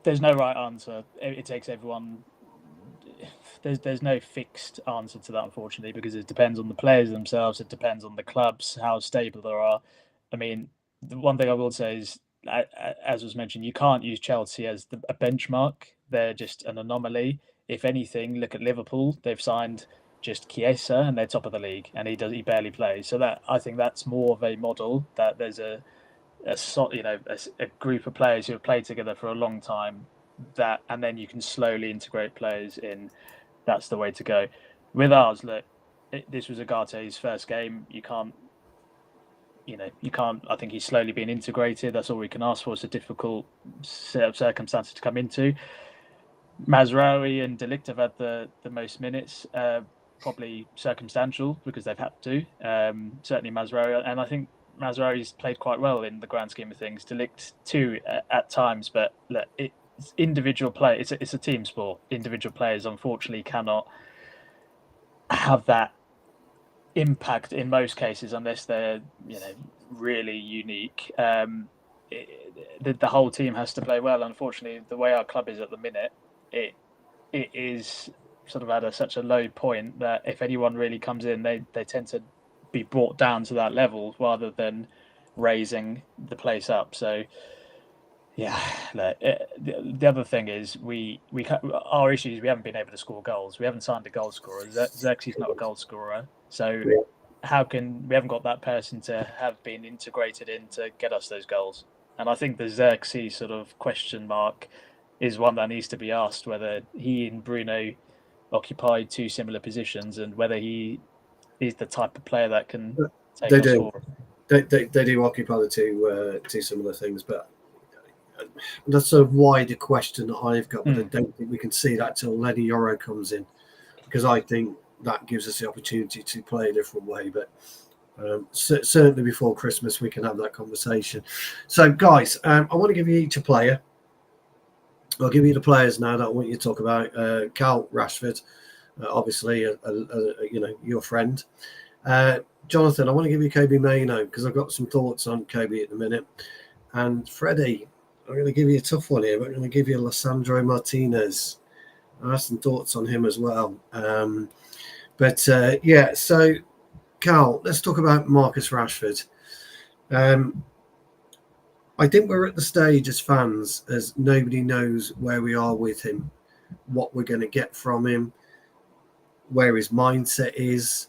There's no right answer. It takes everyone. There's no fixed answer to that, unfortunately, because it depends on the players themselves. It depends on the clubs, how stable they are. I mean, the one thing I will say is, as was mentioned, you can't use Chelsea as a benchmark. They're just an anomaly. If anything, look at Liverpool. They've signed just Chiesa and they're top of the league, and he barely plays. So that I think that's more of a model that there's a group of players who have played together for a long time, and then you can slowly integrate players in. That's the way to go. With ours, look, this was Agate's first game. You can't. I think he's slowly being integrated. That's all we can ask for. It's a difficult set of circumstances to come into. Mazraoui and De Ligt have had the most minutes, probably circumstantial because they've had to. Certainly Mazraoui, and I think Mazraoui's played quite well in the grand scheme of things. De Ligt too at times, but look, it's individual play. It's a team sport. Individual players unfortunately cannot have that impact in most cases unless they're really unique. The whole team has to play well. Unfortunately, the way our club is at the minute, it is sort of at such a low point that if anyone really comes in, they tend to be brought down to that level rather than raising the place up. So yeah, the other thing is our issue is we haven't been able to score goals. We haven't signed a goal scorer. Xerxes not a goal scorer, so how can we haven't got that person to have been integrated in to get us those goals? And I think the Xerxes sort of question mark is one that needs to be asked, whether he and Bruno occupy two similar positions and whether he is the type of player that can take us forward. They do occupy the two similar things, but that's a wider question that I've got, but I don't think we can see that till Lenny Yoro comes in, because I think that gives us the opportunity to play a different way. But certainly before Christmas we can have that conversation. So guys, I want to give you each a player. I'll give you the players now that I want you to talk about. Cal Rashford, obviously, your friend. Jonathan, I want to give you Kobe Mainoo because I've got some thoughts on Kobe at the minute. And Freddie, I'm going to give you a tough one here, but I'm going to give you Lissandro Martinez. I have some thoughts on him as well. So Cal, let's talk about Marcus Rashford. I think we're at the stage as fans as nobody knows where we are with him, what we're going to get from him, where his mindset is,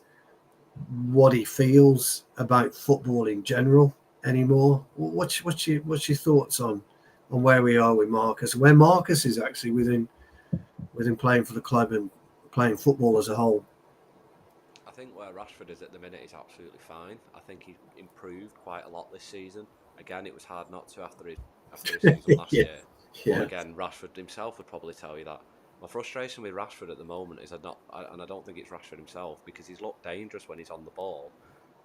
what he feels about football in general anymore. What's your thoughts on where we are with Marcus, where Marcus is actually within playing for the club and playing football as a whole? I think where Rashford is at the minute is absolutely fine. I think he improved quite a lot this season. Again, it was hard not to after his season last year. But again, Rashford himself would probably tell you that. My frustration with Rashford at the moment is I don't think it's Rashford himself, because he's looked dangerous when he's on the ball,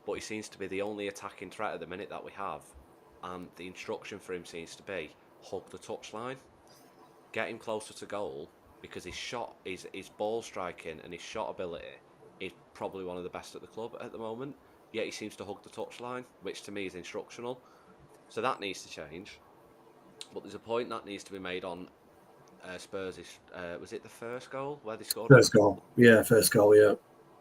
but he seems to be the only attacking threat at the minute that we have, and the instruction for him seems to be hug the touchline, get him closer to goal, because his ball striking and his shot ability is probably one of the best at the club at the moment, yet he seems to hug the touchline, which to me is instructional. So that needs to change. But there's a point that needs to be made on Spurs. Was it the first goal where they scored? First goal, yeah.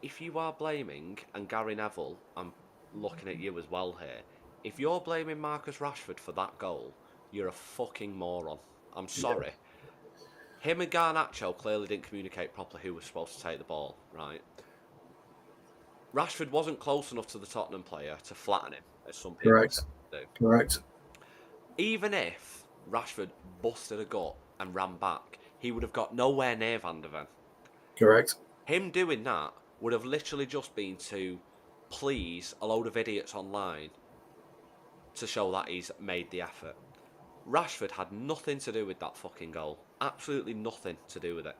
If you are blaming, and Gary Neville, I'm looking at you as well here, if you're blaming Marcus Rashford for that goal, you're a fucking moron. I'm sorry. Yeah. Him and Garnacho clearly didn't communicate properly who was supposed to take the ball, right? Rashford wasn't close enough to the Tottenham player to flatten him, as some people do. Correct. Even if Rashford busted a gut and ran back, he would have got nowhere near Van der Ven. Correct. Him doing that would have literally just been to please a load of idiots online to show that he's made the effort. Rashford had nothing to do with that fucking goal. Absolutely nothing to do with it.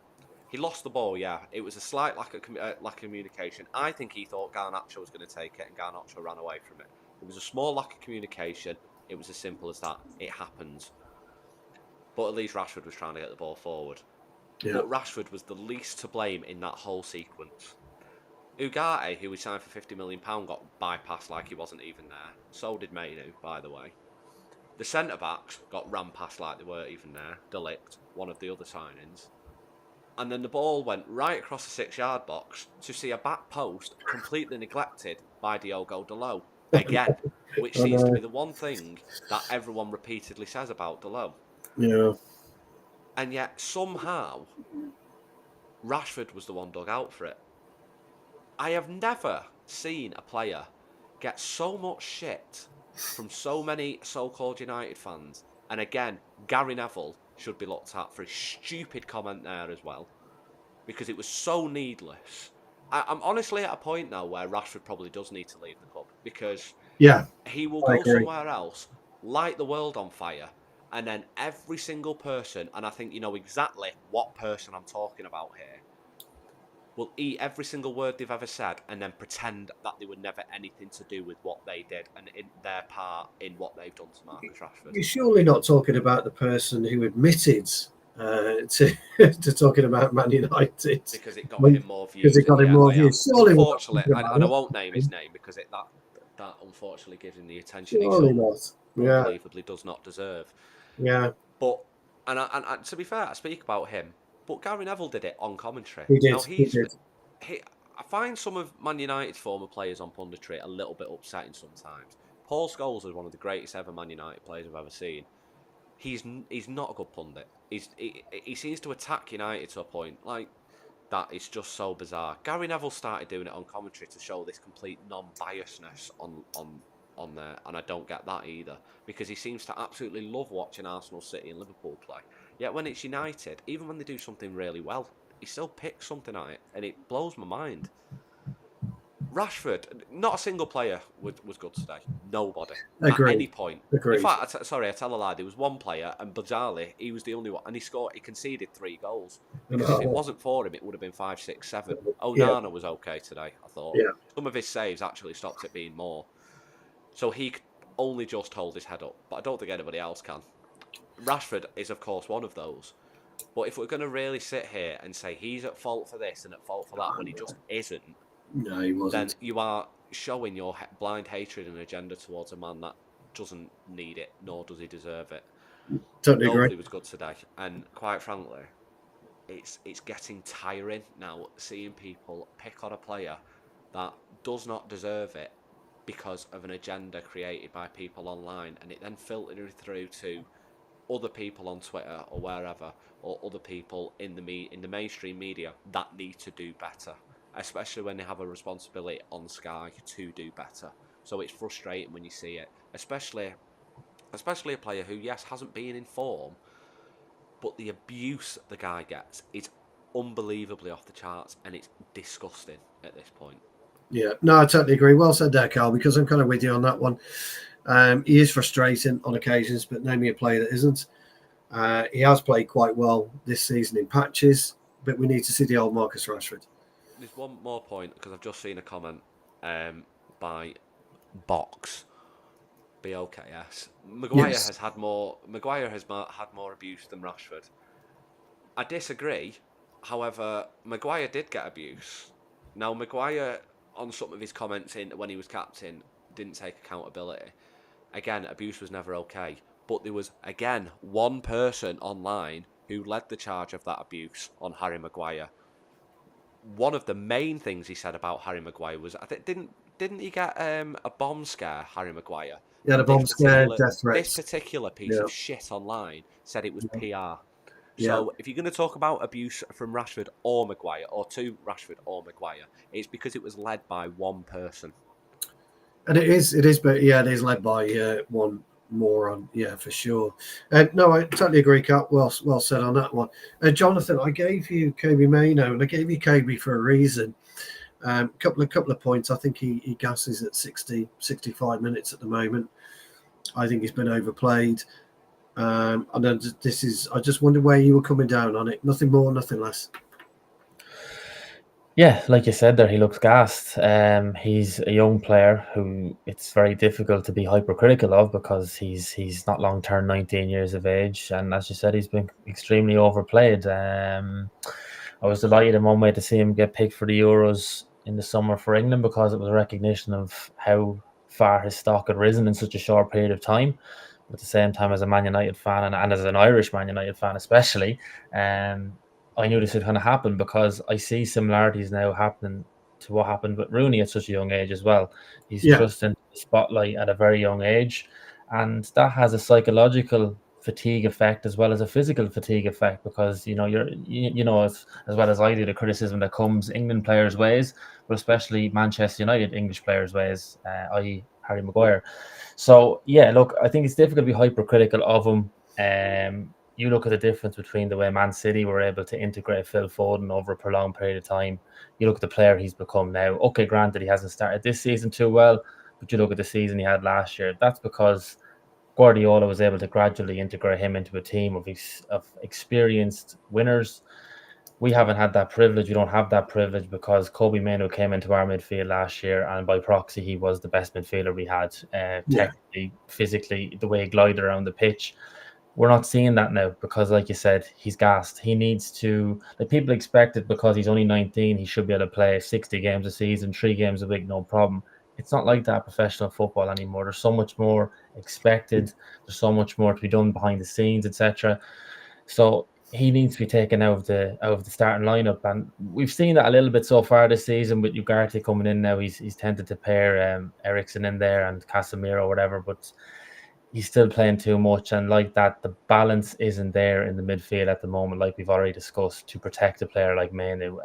He lost the ball, yeah. It was a slight lack of communication. I think he thought Garnacho was going to take it, and Garnacho ran away from it. It was a small lack of communication. It was as simple as that. It happens. But at least Rashford was trying to get the ball forward. Yeah. But Rashford was the least to blame in that whole sequence. Ugarte, who we signed for £50 million, got bypassed like he wasn't even there. So did Mainoo, by the way. The centre-backs got ran past like they weren't even there. De Ligt, one of the other signings. And then the ball went right across the 6-yard box to see a back post completely neglected by Diogo Dalot. Again, which seems to be the one thing that everyone repeatedly says about Dalot. Yeah. And yet, somehow, Rashford was the one dug out for it. I have never seen a player get so much shit from so many so-called United fans. And again, Gary Neville should be looked at for his stupid comment there as well, because it was so needless. I'm honestly at a point now where Rashford probably does need to leave the club, because Yeah, he will I go agree. somewhere else, light the world on fire, and then every single person, and I think you know exactly what person I'm talking about here, will eat every single word they've ever said and then pretend that they were never anything to do with what they did and in their part in what they've done to Marcus Rashford. You're surely not talking about the person who admitted to to talking about Man United Because it got him more views. because it got him more views. Surely we're not Unfortunately, talking and about I that. won't name his name because that unfortunately gives him the attention he Surely so not. Yeah, unbelievably does not deserve. yeah, But and to be fair, I speak about him, but Gary Neville did it on commentary. he did. Now He did. I find some of Man United's former players on punditry a little bit upsetting sometimes. Paul Scholes is one of the greatest ever Man United players I've ever seen. He's not a good pundit. He seems to attack United to a point like that is just so bizarre. Gary Neville started doing it on commentary to show this complete non-biasness on there, and I don't get that either, because he seems to absolutely love watching Arsenal, City and Liverpool play. Yet when it's United, even when they do something really well, he still picks something at it, and it blows my mind. Rashford, not a single player was good today. Nobody. Agreed. At any point. Agreed. In fact, I tell a lie. There was one player, and bizarrely, he was the only one, and he conceded 3 goals. Because if it wasn't for him, it would have been 5, 6, 7. Onana was okay today, I thought. Yeah. Some of his saves actually stopped it being more. So he could only just hold his head up, but I don't think anybody else can. Rashford is, of course, one of those. But if we're going to really sit here and say he's at fault for this and at fault for that when he just isn't, No, he wasn't. then you are showing your blind hatred and agenda towards a man that doesn't need it, nor does he deserve it. Totally Nobody agree. was good today, and quite frankly, it's getting tiring now seeing people pick on a player that does not deserve it because of an agenda created by people online, and it then filtering through to other people on Twitter or wherever, or other people in the mainstream media that need to do better, especially when they have a responsibility on Sky to do better. So it's frustrating when you see it, especially a player who, yes, hasn't been in form, but the abuse the guy gets is unbelievably off the charts, and it's disgusting at this point. Yeah, no, I totally agree. Well said there, Carl, because I'm kind of with you on that one. He is frustrating on occasions, but name me a player that isn't. He has played quite well this season in patches, but we need to see the old Marcus Rashford. There's one more point, because I've just seen a comment by Box BOKS. Maguire has had more abuse than Rashford. I disagree. However, Maguire did get abuse. Now, Maguire, on some of his comments when he was captain, didn't take accountability. Again, abuse was never okay. But there was, again, one person online who led the charge of that abuse on Harry Maguire. One of the main things he said about Harry Maguire was, I think, didn't he get a bomb scare, Harry Maguire? Yeah, the bomb scare, death threats. This particular piece of shit online said it was PR. Yeah. So if you're going to talk about abuse from Rashford or Maguire, or to Rashford or Maguire, it's because it was led by one person. And it is, but yeah, it is led by one moron, yeah, for sure. No, I totally agree, Kat. Well said on that one. Jonathan, I gave you Kobe Maino, and I gave you Kobe for a reason. Couple of points. I think he gasses at 65 minutes at the moment. I think he's been overplayed. And then I just wondered where you were coming down on it. Nothing more, nothing less. Yeah, like you said there, he looks gassed. He's a young player who it's very difficult to be hypercritical of, because he's not long turned 19 years of age, and as you said, he's been extremely overplayed. I was delighted in one way to see him get picked for the Euros in the summer for England, because it was a recognition of how far his stock had risen in such a short period of time. But at the same time, as a Man United fan, and as an Irish Man United fan especially, I knew this was going to happen, because I see similarities now happening to what happened with Rooney at such a young age as well. He's thrust into the spotlight at a very young age, and that has a psychological fatigue effect as well as a physical fatigue effect, because as well as I do, the criticism that comes England players' ways, but especially Manchester United English players' ways, i.e. Harry Maguire. So yeah, look, I think it's difficult to be hypercritical of him. You look at the difference between the way Man City were able to integrate Phil Foden over a prolonged period of time. You look at the player he's become now. Okay, granted, he hasn't started this season too well, but you look at the season he had last year. That's because Guardiola was able to gradually integrate him into a team of experienced winners. We haven't had that privilege. We don't have that privilege because Kobe Mainoo came into our midfield last year, and by proxy, he was the best midfielder we had. Technically, physically, the way he glided around the pitch. We're not seeing that now because, like you said, he's gassed. He needs to, like, people expected because he's only 19, he should be able to play 60 games a season, 3 games a week, no problem. It's not like that professional football anymore. There's so much more expected. There's so much more to be done behind the scenes, etc. So he needs to be taken out of the starting lineup, and we've seen that a little bit so far this season with Ugarte coming in now. He's tended to pair Eriksen in there and Casemiro or whatever, but he's still playing too much, and like that, the balance isn't there in the midfield at the moment, like we've already discussed, to protect a player like Mainoo.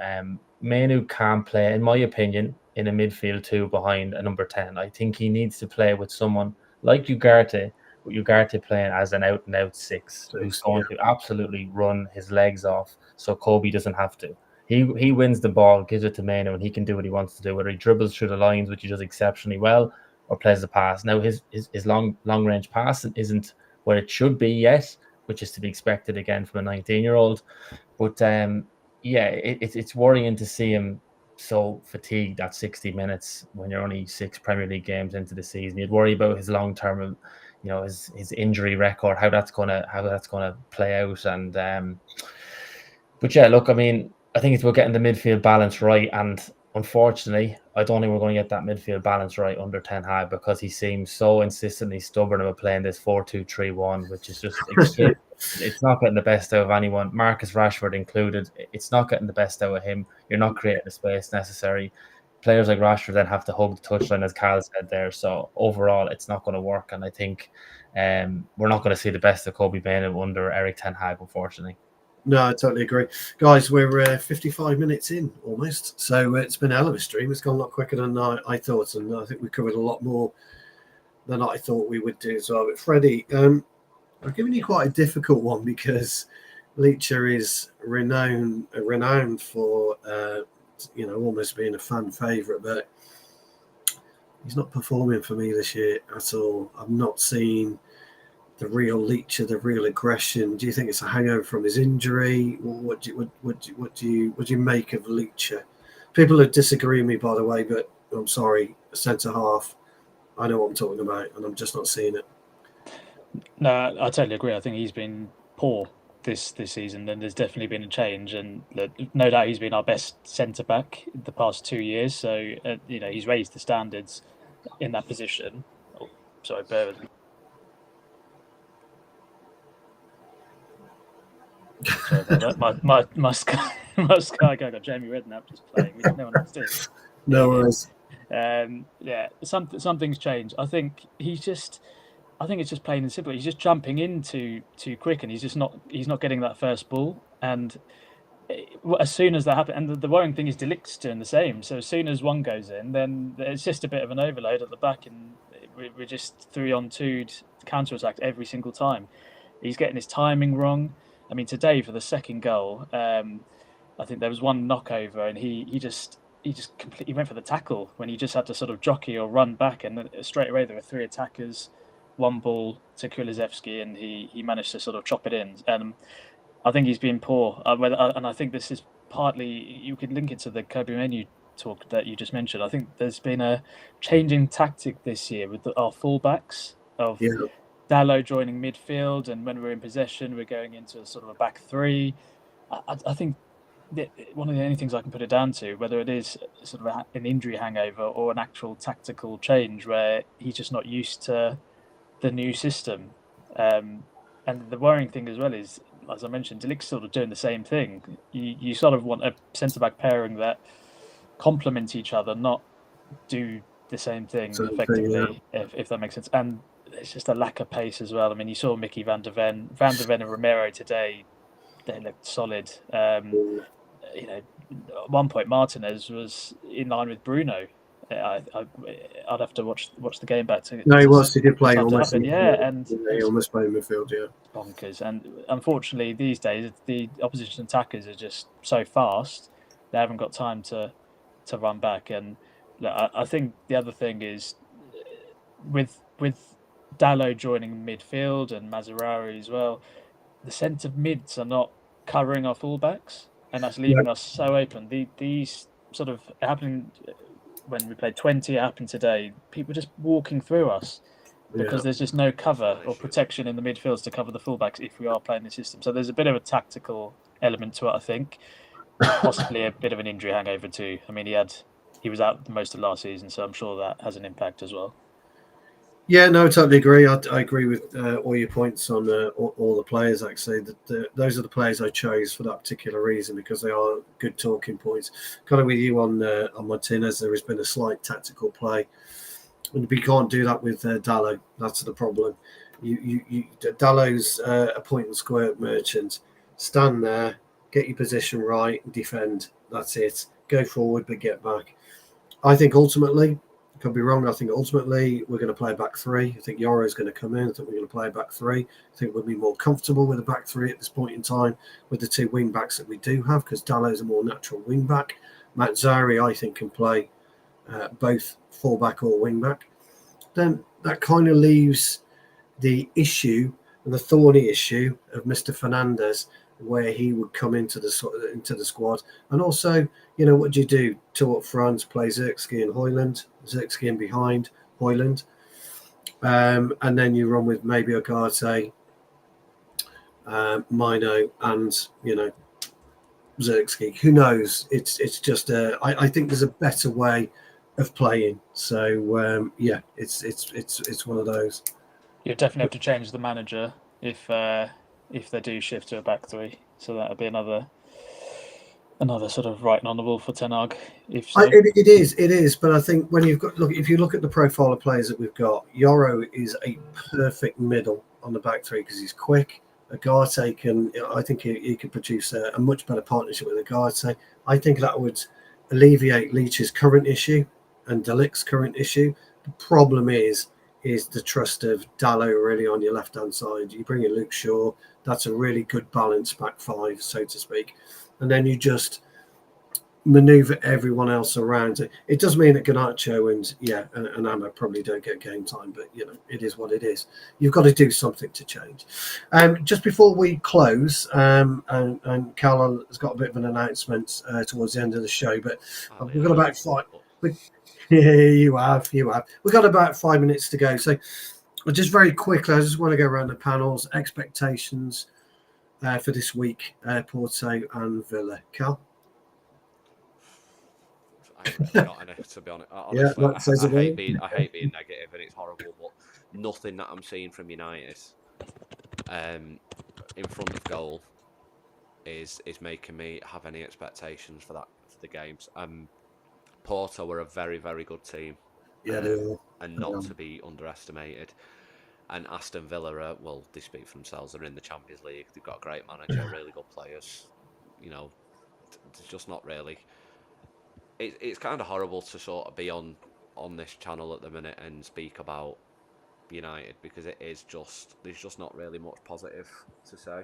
Mainoo can't play, in my opinion, in a midfield two behind a number 10. I think he needs to play with someone like Ugarte, with Ugarte playing as an out-and-out six who's going to absolutely run his legs off so Kobe doesn't have to. He wins the ball, gives it to Mainoo, and he can do what he wants to do, whether he dribbles through the lines, which he does exceptionally well, or plays the pass. Now his long range pass isn't where it should be yet, which is to be expected again from a 19-year-old. But it's worrying to see him so fatigued at 60 minutes when you're only 6 Premier League games into the season. You'd worry about his long term, his injury record, how that's gonna play out. And but yeah, look, I mean, I think it's about getting the midfield balance right, and unfortunately, I don't think we're going to get that midfield balance right under Ten Hag because he seems so insistently stubborn about playing this 4-2-3-1, which is just extreme. It's not getting the best out of anyone, Marcus Rashford included. It's not getting the best out of him. You're not creating the space necessary. Players like Rashford then have to hug the touchline, as Carl said there. So overall, it's not going to work, and I think we're not going to see the best of Kobe Mainoo under Erik Ten Hag, unfortunately. No, I totally agree. Guys, we're 55 minutes in almost. So it's been a hell of a stream. It's gone a lot quicker than I thought. And I think we covered a lot more than I thought we would do as well. But Freddie, I've given you quite a difficult one because Leacher is renowned for, almost being a fan favourite. But he's not performing for me this year at all. I've not seen the real Leacher, the real aggression. Do you think it's a hangover from his injury? What do you make of Leacher? People are disagreeing with me, by the way, but I'm sorry, centre half. I know what I'm talking about, and I'm just not seeing it. No, I totally agree. I think he's been poor this season, and there's definitely been a change. And no doubt he's been our best centre back the past 2 years. So he's raised the standards in that position. Oh, sorry, bear with me. Sorry about that. My Sky guy got Jamie Redknapp just playing, which no one else did. No worries. Something's changed. I think it's just plain and simple. He's just jumping in too quick, and he's not getting that first ball. And as soon as that happens, and the worrying thing is De Ligt's doing the same. So as soon as one goes in, then it's just a bit of an overload at the back, and we're just 3-on-2'd counter-attacked every single time. He's getting his timing wrong. I mean, today for the second goal, I think there was one knockover, and he just completely went for the tackle when he just had to sort of jockey or run back, and then straight away there were 3 attackers, 1 ball to Kulusevski, and he managed to sort of chop it in. I think he's been poor, and I think this is partly, you could link it to the Kobe Mainoo talk that you just mentioned. I think there's been a changing tactic this year with our fullbacks of. Yeah. Dalot joining midfield, and when we're in possession, we're going into a sort of a back 3. I think one of the only things I can put it down to, whether it is sort of an injury hangover or an actual tactical change, where he's just not used to the new system. And the worrying thing as well is, as I mentioned, De Ligt's sort of doing the same thing. You sort of want a centre-back pairing that complement each other, not do the same thing effectively, if that makes sense. And there's just a lack of pace as well. I mean, you saw Mickey van der Ven and Romero today. They looked solid. You know, at one point Martinez was in line with Bruno. I'd have to watch the game back to. No, he was. He did play sum it almost. up. And and he almost played in midfield. Yeah, bonkers. And unfortunately, these days the opposition attackers are just so fast; they haven't got time to run back. And look, I think the other thing is with Dalot joining midfield and Mazarari as well, the centre mids are not covering our fullbacks, and that's leaving us so open. These sort of happening when we played 20, it happened today. People just walking through us because there's just no cover or protection in the midfields to cover the fullbacks if we are playing the system. So there's a bit of a tactical element to it, I think. Possibly a bit of an injury hangover too. I mean, he was out most of last season, so I'm sure that has an impact as well. Yeah, no, I totally agree. I agree with all your points on all the players. Actually, those are the players I chose for that particular reason because they are good talking points. Kind of with you on Martinez, there has been a slight tactical play, and we can't do that with Dalot. That's the problem. Dalot's a point and squirt merchant. Stand there, get your position right, defend. That's it. Go forward, but get back. I think ultimately. Could be wrong. I think ultimately we're going to play back three. I think Yoro is going to come in. I think we're going to play back three. I think we'll be more comfortable with a back three at this point in time with the two wing backs that we do have because Dalot is a more natural wing back. Mazzari, I think, can play both full back or wing back. Then that kind of leaves the issue and the thorny issue of Mr. Fernandez, where he would come into the squad, and also, what do you do? Two up front, play Zirkzee and Højlund, Zirkzee in behind Højlund, and then you run with maybe Ugarte, Mino, and Zirkzee. Who knows? It's just I think there's a better way of playing. So it's one of those. You definitely have to change the manager if they do shift to a back three. So that would be another sort of writing on the wall for Ten Hag. If so. It is. But I think when if you look at the profile of players that we've got, Yoro is a perfect middle on the back three because he's quick. Ugarte I think he could produce a much better partnership with Ugarte. I think that would alleviate Leach's current issue and De Ligt's current issue. The problem is the trust of Dalot really on your left-hand side. You bring in Luke Shaw, that's a really good balance back five, so to speak. And then you just manoeuvre everyone else around it. It does mean that Garnacho and Amma probably don't get game time, but it is what it is. You've got to do something to change. Just before we close, and Cal has got a bit of an announcement towards the end of the show, but we've got about 5. Yeah, you have. We've got about 5 minutes to go. So just very quickly, I just want to go around the panels. Expectations for this week, Porto and Villa. Cal? I've got enough, to be honest. Honestly, I hate being negative and it's horrible, but nothing that I'm seeing from United in front of goal is making me have any expectations for the games. Porto are a very, very good team. Yeah, they are. And not to be underestimated. And Aston Villa they speak for themselves. They're in the Champions League. They've got a great manager, really good players. It's just not really. It's kind of horrible to sort of be on this channel at the minute and speak about United because there's just not really much positive to say.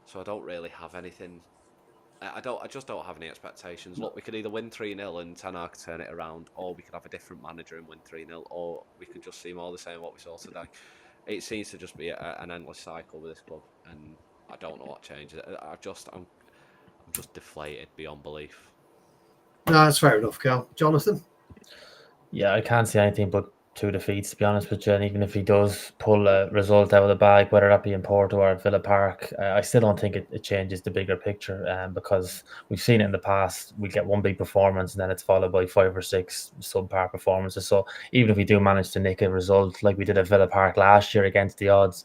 So I don't really have anything. I just don't have any expectations. Look, we could either win 3-0 and Ten Hag turn it around, or we could have a different manager and win 3-0, or we could just see more the same what we saw today. It seems to just be an endless cycle with this club, and I don't know what changes. I'm just deflated beyond belief. No, that's fair enough, Cal. Jonathan? Yeah, I can't see anything but 2 defeats, to be honest with you. And even if he does pull a result out of the bag, whether that be in Porto or at Villa Park, I still don't think it changes the bigger picture because we've seen it in the past. We get one big performance and then it's followed by 5 or 6 subpar performances. So even if we do manage to nick a result like we did at Villa Park last year against the odds,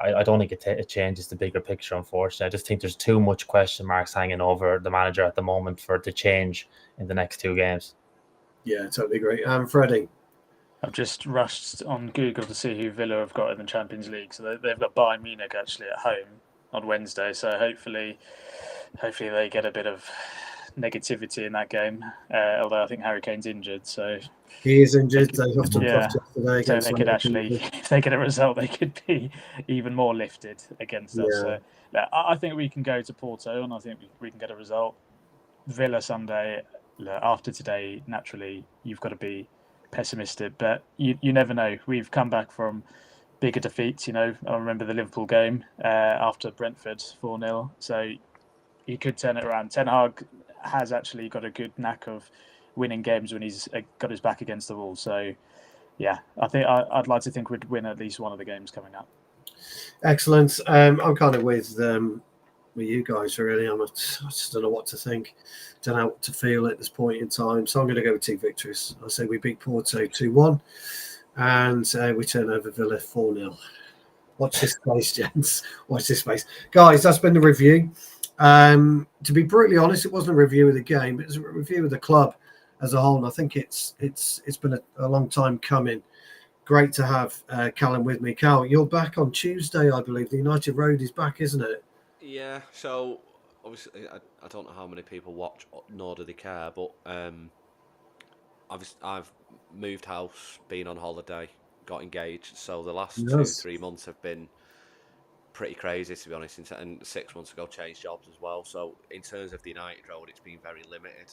I don't think it changes the bigger picture, unfortunately. I just think there's too much question marks hanging over the manager at the moment for it to change in the next 2 games. Yeah, totally agree. Freddie? I've just rushed on Google to see who Villa have got in the Champions League. So they've got Bayern Munich actually at home on Wednesday. So hopefully they get a bit of negativity in that game. Although I think Harry Kane's injured, so he is injured. They often yeah. yesterday So against they could actually, if they get a result, they could be even more lifted against us. So I think we can go to Porto, and I think we can get a result. Villa Sunday. After today, naturally, you've got to be pessimistic, but you never know. We've come back from bigger defeats. I remember the Liverpool game after Brentford 4-0. So he could turn it around. Ten Hag has actually got a good knack of winning games when he's got his back against the wall. So yeah, I think I'd like to think we'd win at least one of the games coming up. Excellent. I'm kind of with you guys really. I just don't know what to think. Don't know what to feel at this point in time. So I'm going to go with 2 victories. I say we beat Porto 2-1 and we turn over Villa 4-0. Watch this space, gents. Watch this space. Guys, that's been the review. To be brutally honest, it wasn't a review of the game, it was a review of the club as a whole. And I think it's been a long time coming. Great to have Callum with me. Cal, you're back on Tuesday, I believe. The United Road is back, isn't it? Yeah, so obviously I don't know how many people watch, nor do they care, but I've moved house, been on holiday, got engaged, so the last 2-3 months have been pretty crazy, to be honest, and 6 months ago changed jobs as well. So in terms of the United Road, it's been very limited,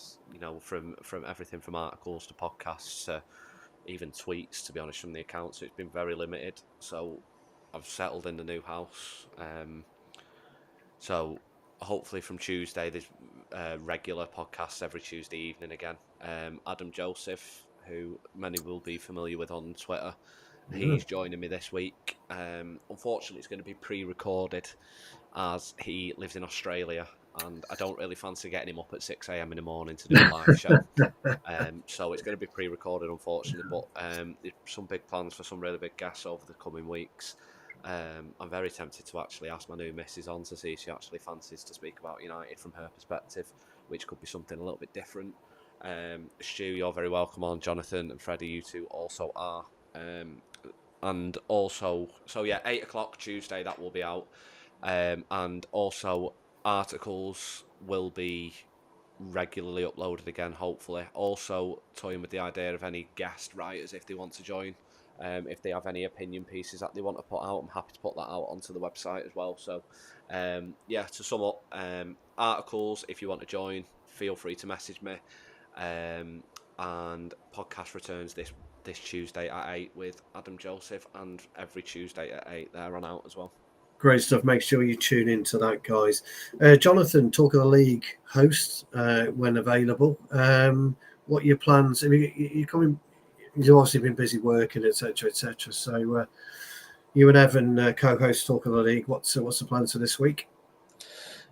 from everything from articles to podcasts to even tweets, to be honest, from the account. So it's been very limited. So I've settled in the new house. So hopefully from Tuesday, there's regular podcasts every Tuesday evening again. Adam Joseph, who many will be familiar with on Twitter, he's joining me this week. Unfortunately, it's going to be pre-recorded as he lives in Australia, and I don't really fancy getting him up at 6 a.m. in the morning to do a live show. So it's going to be pre-recorded, unfortunately, but there's some big plans for some really big guests over the coming weeks. I'm very tempted to actually ask my new missus on to see if she actually fancies to speak about United from her perspective, which could be something a little bit different. Stu, you're very welcome on. Jonathan and Freddie, you two also are. And also, 8 o'clock Tuesday, that will be out. And also, articles will be regularly uploaded again, hopefully. Also, toying with the idea of any guest writers if they want to join. If they have any opinion pieces that they want to put out, I'm happy to put that out onto the website as well. So, to sum up, articles, if you want to join, feel free to message me. And podcast returns this Tuesday at 8 with Adam Joseph, and every Tuesday at 8 there on out as well. Great stuff. Make sure you tune into that, guys. Jonathan, Talk of the League host when available. What are your plans? I mean, you're coming. You've obviously been busy working, etc., etc. So you and Evan co-host Talk of the League. What's the plans for this week?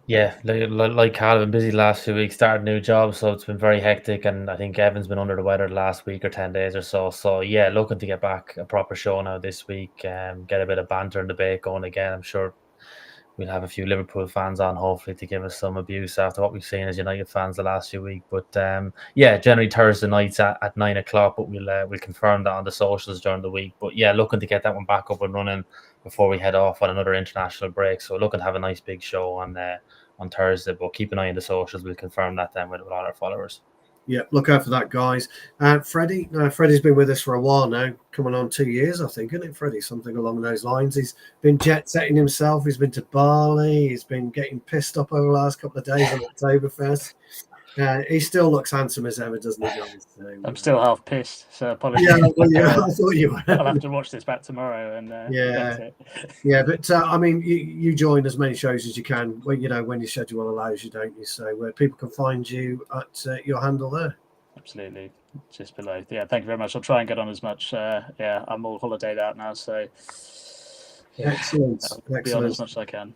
Yeah, like Cal, I've been busy the last 2 weeks, starting new jobs, so it's been very hectic, and I think Evan's been under the weather the last week or 10 days or so. So yeah, looking to get back a proper show now this week, get a bit of banter and debate going again. I'm sure we'll have a few Liverpool fans on, hopefully, to give us some abuse after what we've seen as United fans the last few weeks. But generally Thursday nights at 9 o'clock, but we'll confirm that on the socials during the week. But yeah, looking to get that one back up and running before we head off on another international break. So looking to have a nice big show on Thursday, but keep an eye on the socials. We'll confirm that then with all our followers. Yeah, look out for that, guys. Freddie, Freddie's been with us for a while now, coming on 2 years, I think, isn't it, Freddie? Something along those lines. He's been jet-setting himself. He's been to Bali. He's been getting pissed up over the last couple of days on Oktoberfest. He still looks handsome as ever, doesn't he, guys? So, I'm still half pissed, so apologies. Yeah, I thought you were. I'll have to watch this back tomorrow and yeah, it. Yeah, but I mean, you join as many shows as you can when your schedule allows you, don't you? So where people can find you at your handle there. Absolutely, just below. Yeah, thank you very much. I'll try and get on as much. I'm all holidayed out now, so Excellent. I'll be on as much as I can.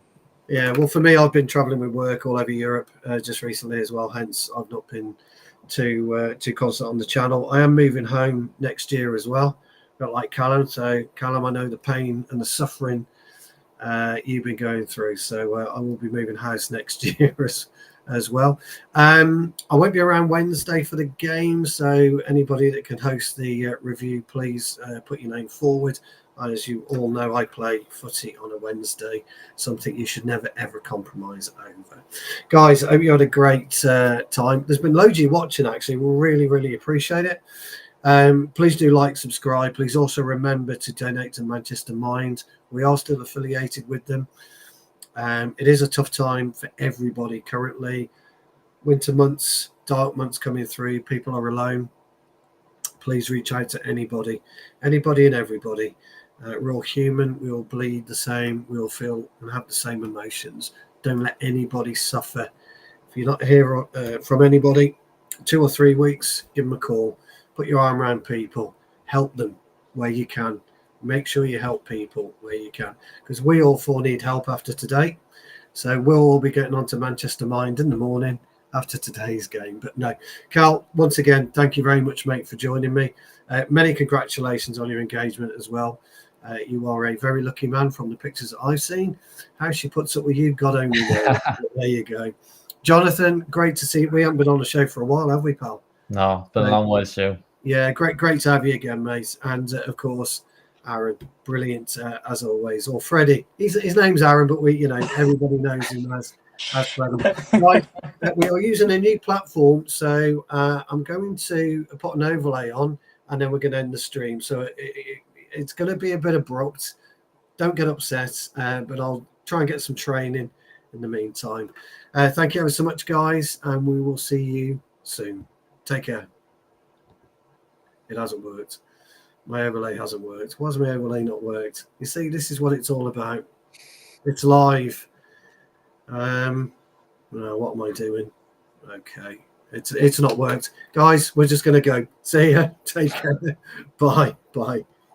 Yeah, well, for me, I've been travelling with work all over Europe just recently as well. Hence, I've not been too constant on the channel. I am moving home next year as well, not like Callum. So, Callum, I know the pain and the suffering you've been going through. So, I will be moving house next year as well. I won't be around Wednesday for the game, so anybody that can host the review, please put your name forward. As you all know, I play footy on a Wednesday, something you should never, ever compromise over. Guys, I hope you had a great time. There's been loads of you watching, actually. We'll really, really appreciate it. Please do like, subscribe. Please also remember to donate to Manchester Mind. We are still affiliated with them. It is a tough time for everybody currently. Winter months, dark months coming through. People are alone. Please reach out to anybody and everybody. We're all human. We all bleed the same. We all feel and have the same emotions. Don't let anybody suffer. If you're not here from anybody, 2 or 3 weeks, give them a call. Put your arm around people. Help them where you can. Make sure you help people where you can, because we all four need help after today. So we'll all be getting on to Manchester Mind in the morning after today's game. But no, Cal, once again, thank you very much, mate, for joining me. Many congratulations on your engagement as well. You are a very lucky man from the pictures that I've seen. How she puts up with you, God only knows. There you go. Jonathan, great to see you. We haven't been on the show for a while, have we, pal? No, it's been a long way, Stu. Yeah, great to have you again, mate. And of course, Aaron, brilliant as always. Or Freddie, his name's Aaron, but everybody knows him as Freddie. Right, we are using a new platform, so I'm going to put an overlay on, and then we're going to end the stream. So it's going to be a bit abrupt. Don't get upset, but I'll try and get some training in the meantime. Thank you ever so much, guys, and we will see you soon. Take care. It hasn't worked. My overlay hasn't worked. Why has my overlay not worked? You see, this is what it's all about. It's live. No, what am I doing? Okay. It's not worked. Guys, we're just going to go. See ya. Take care. Bye.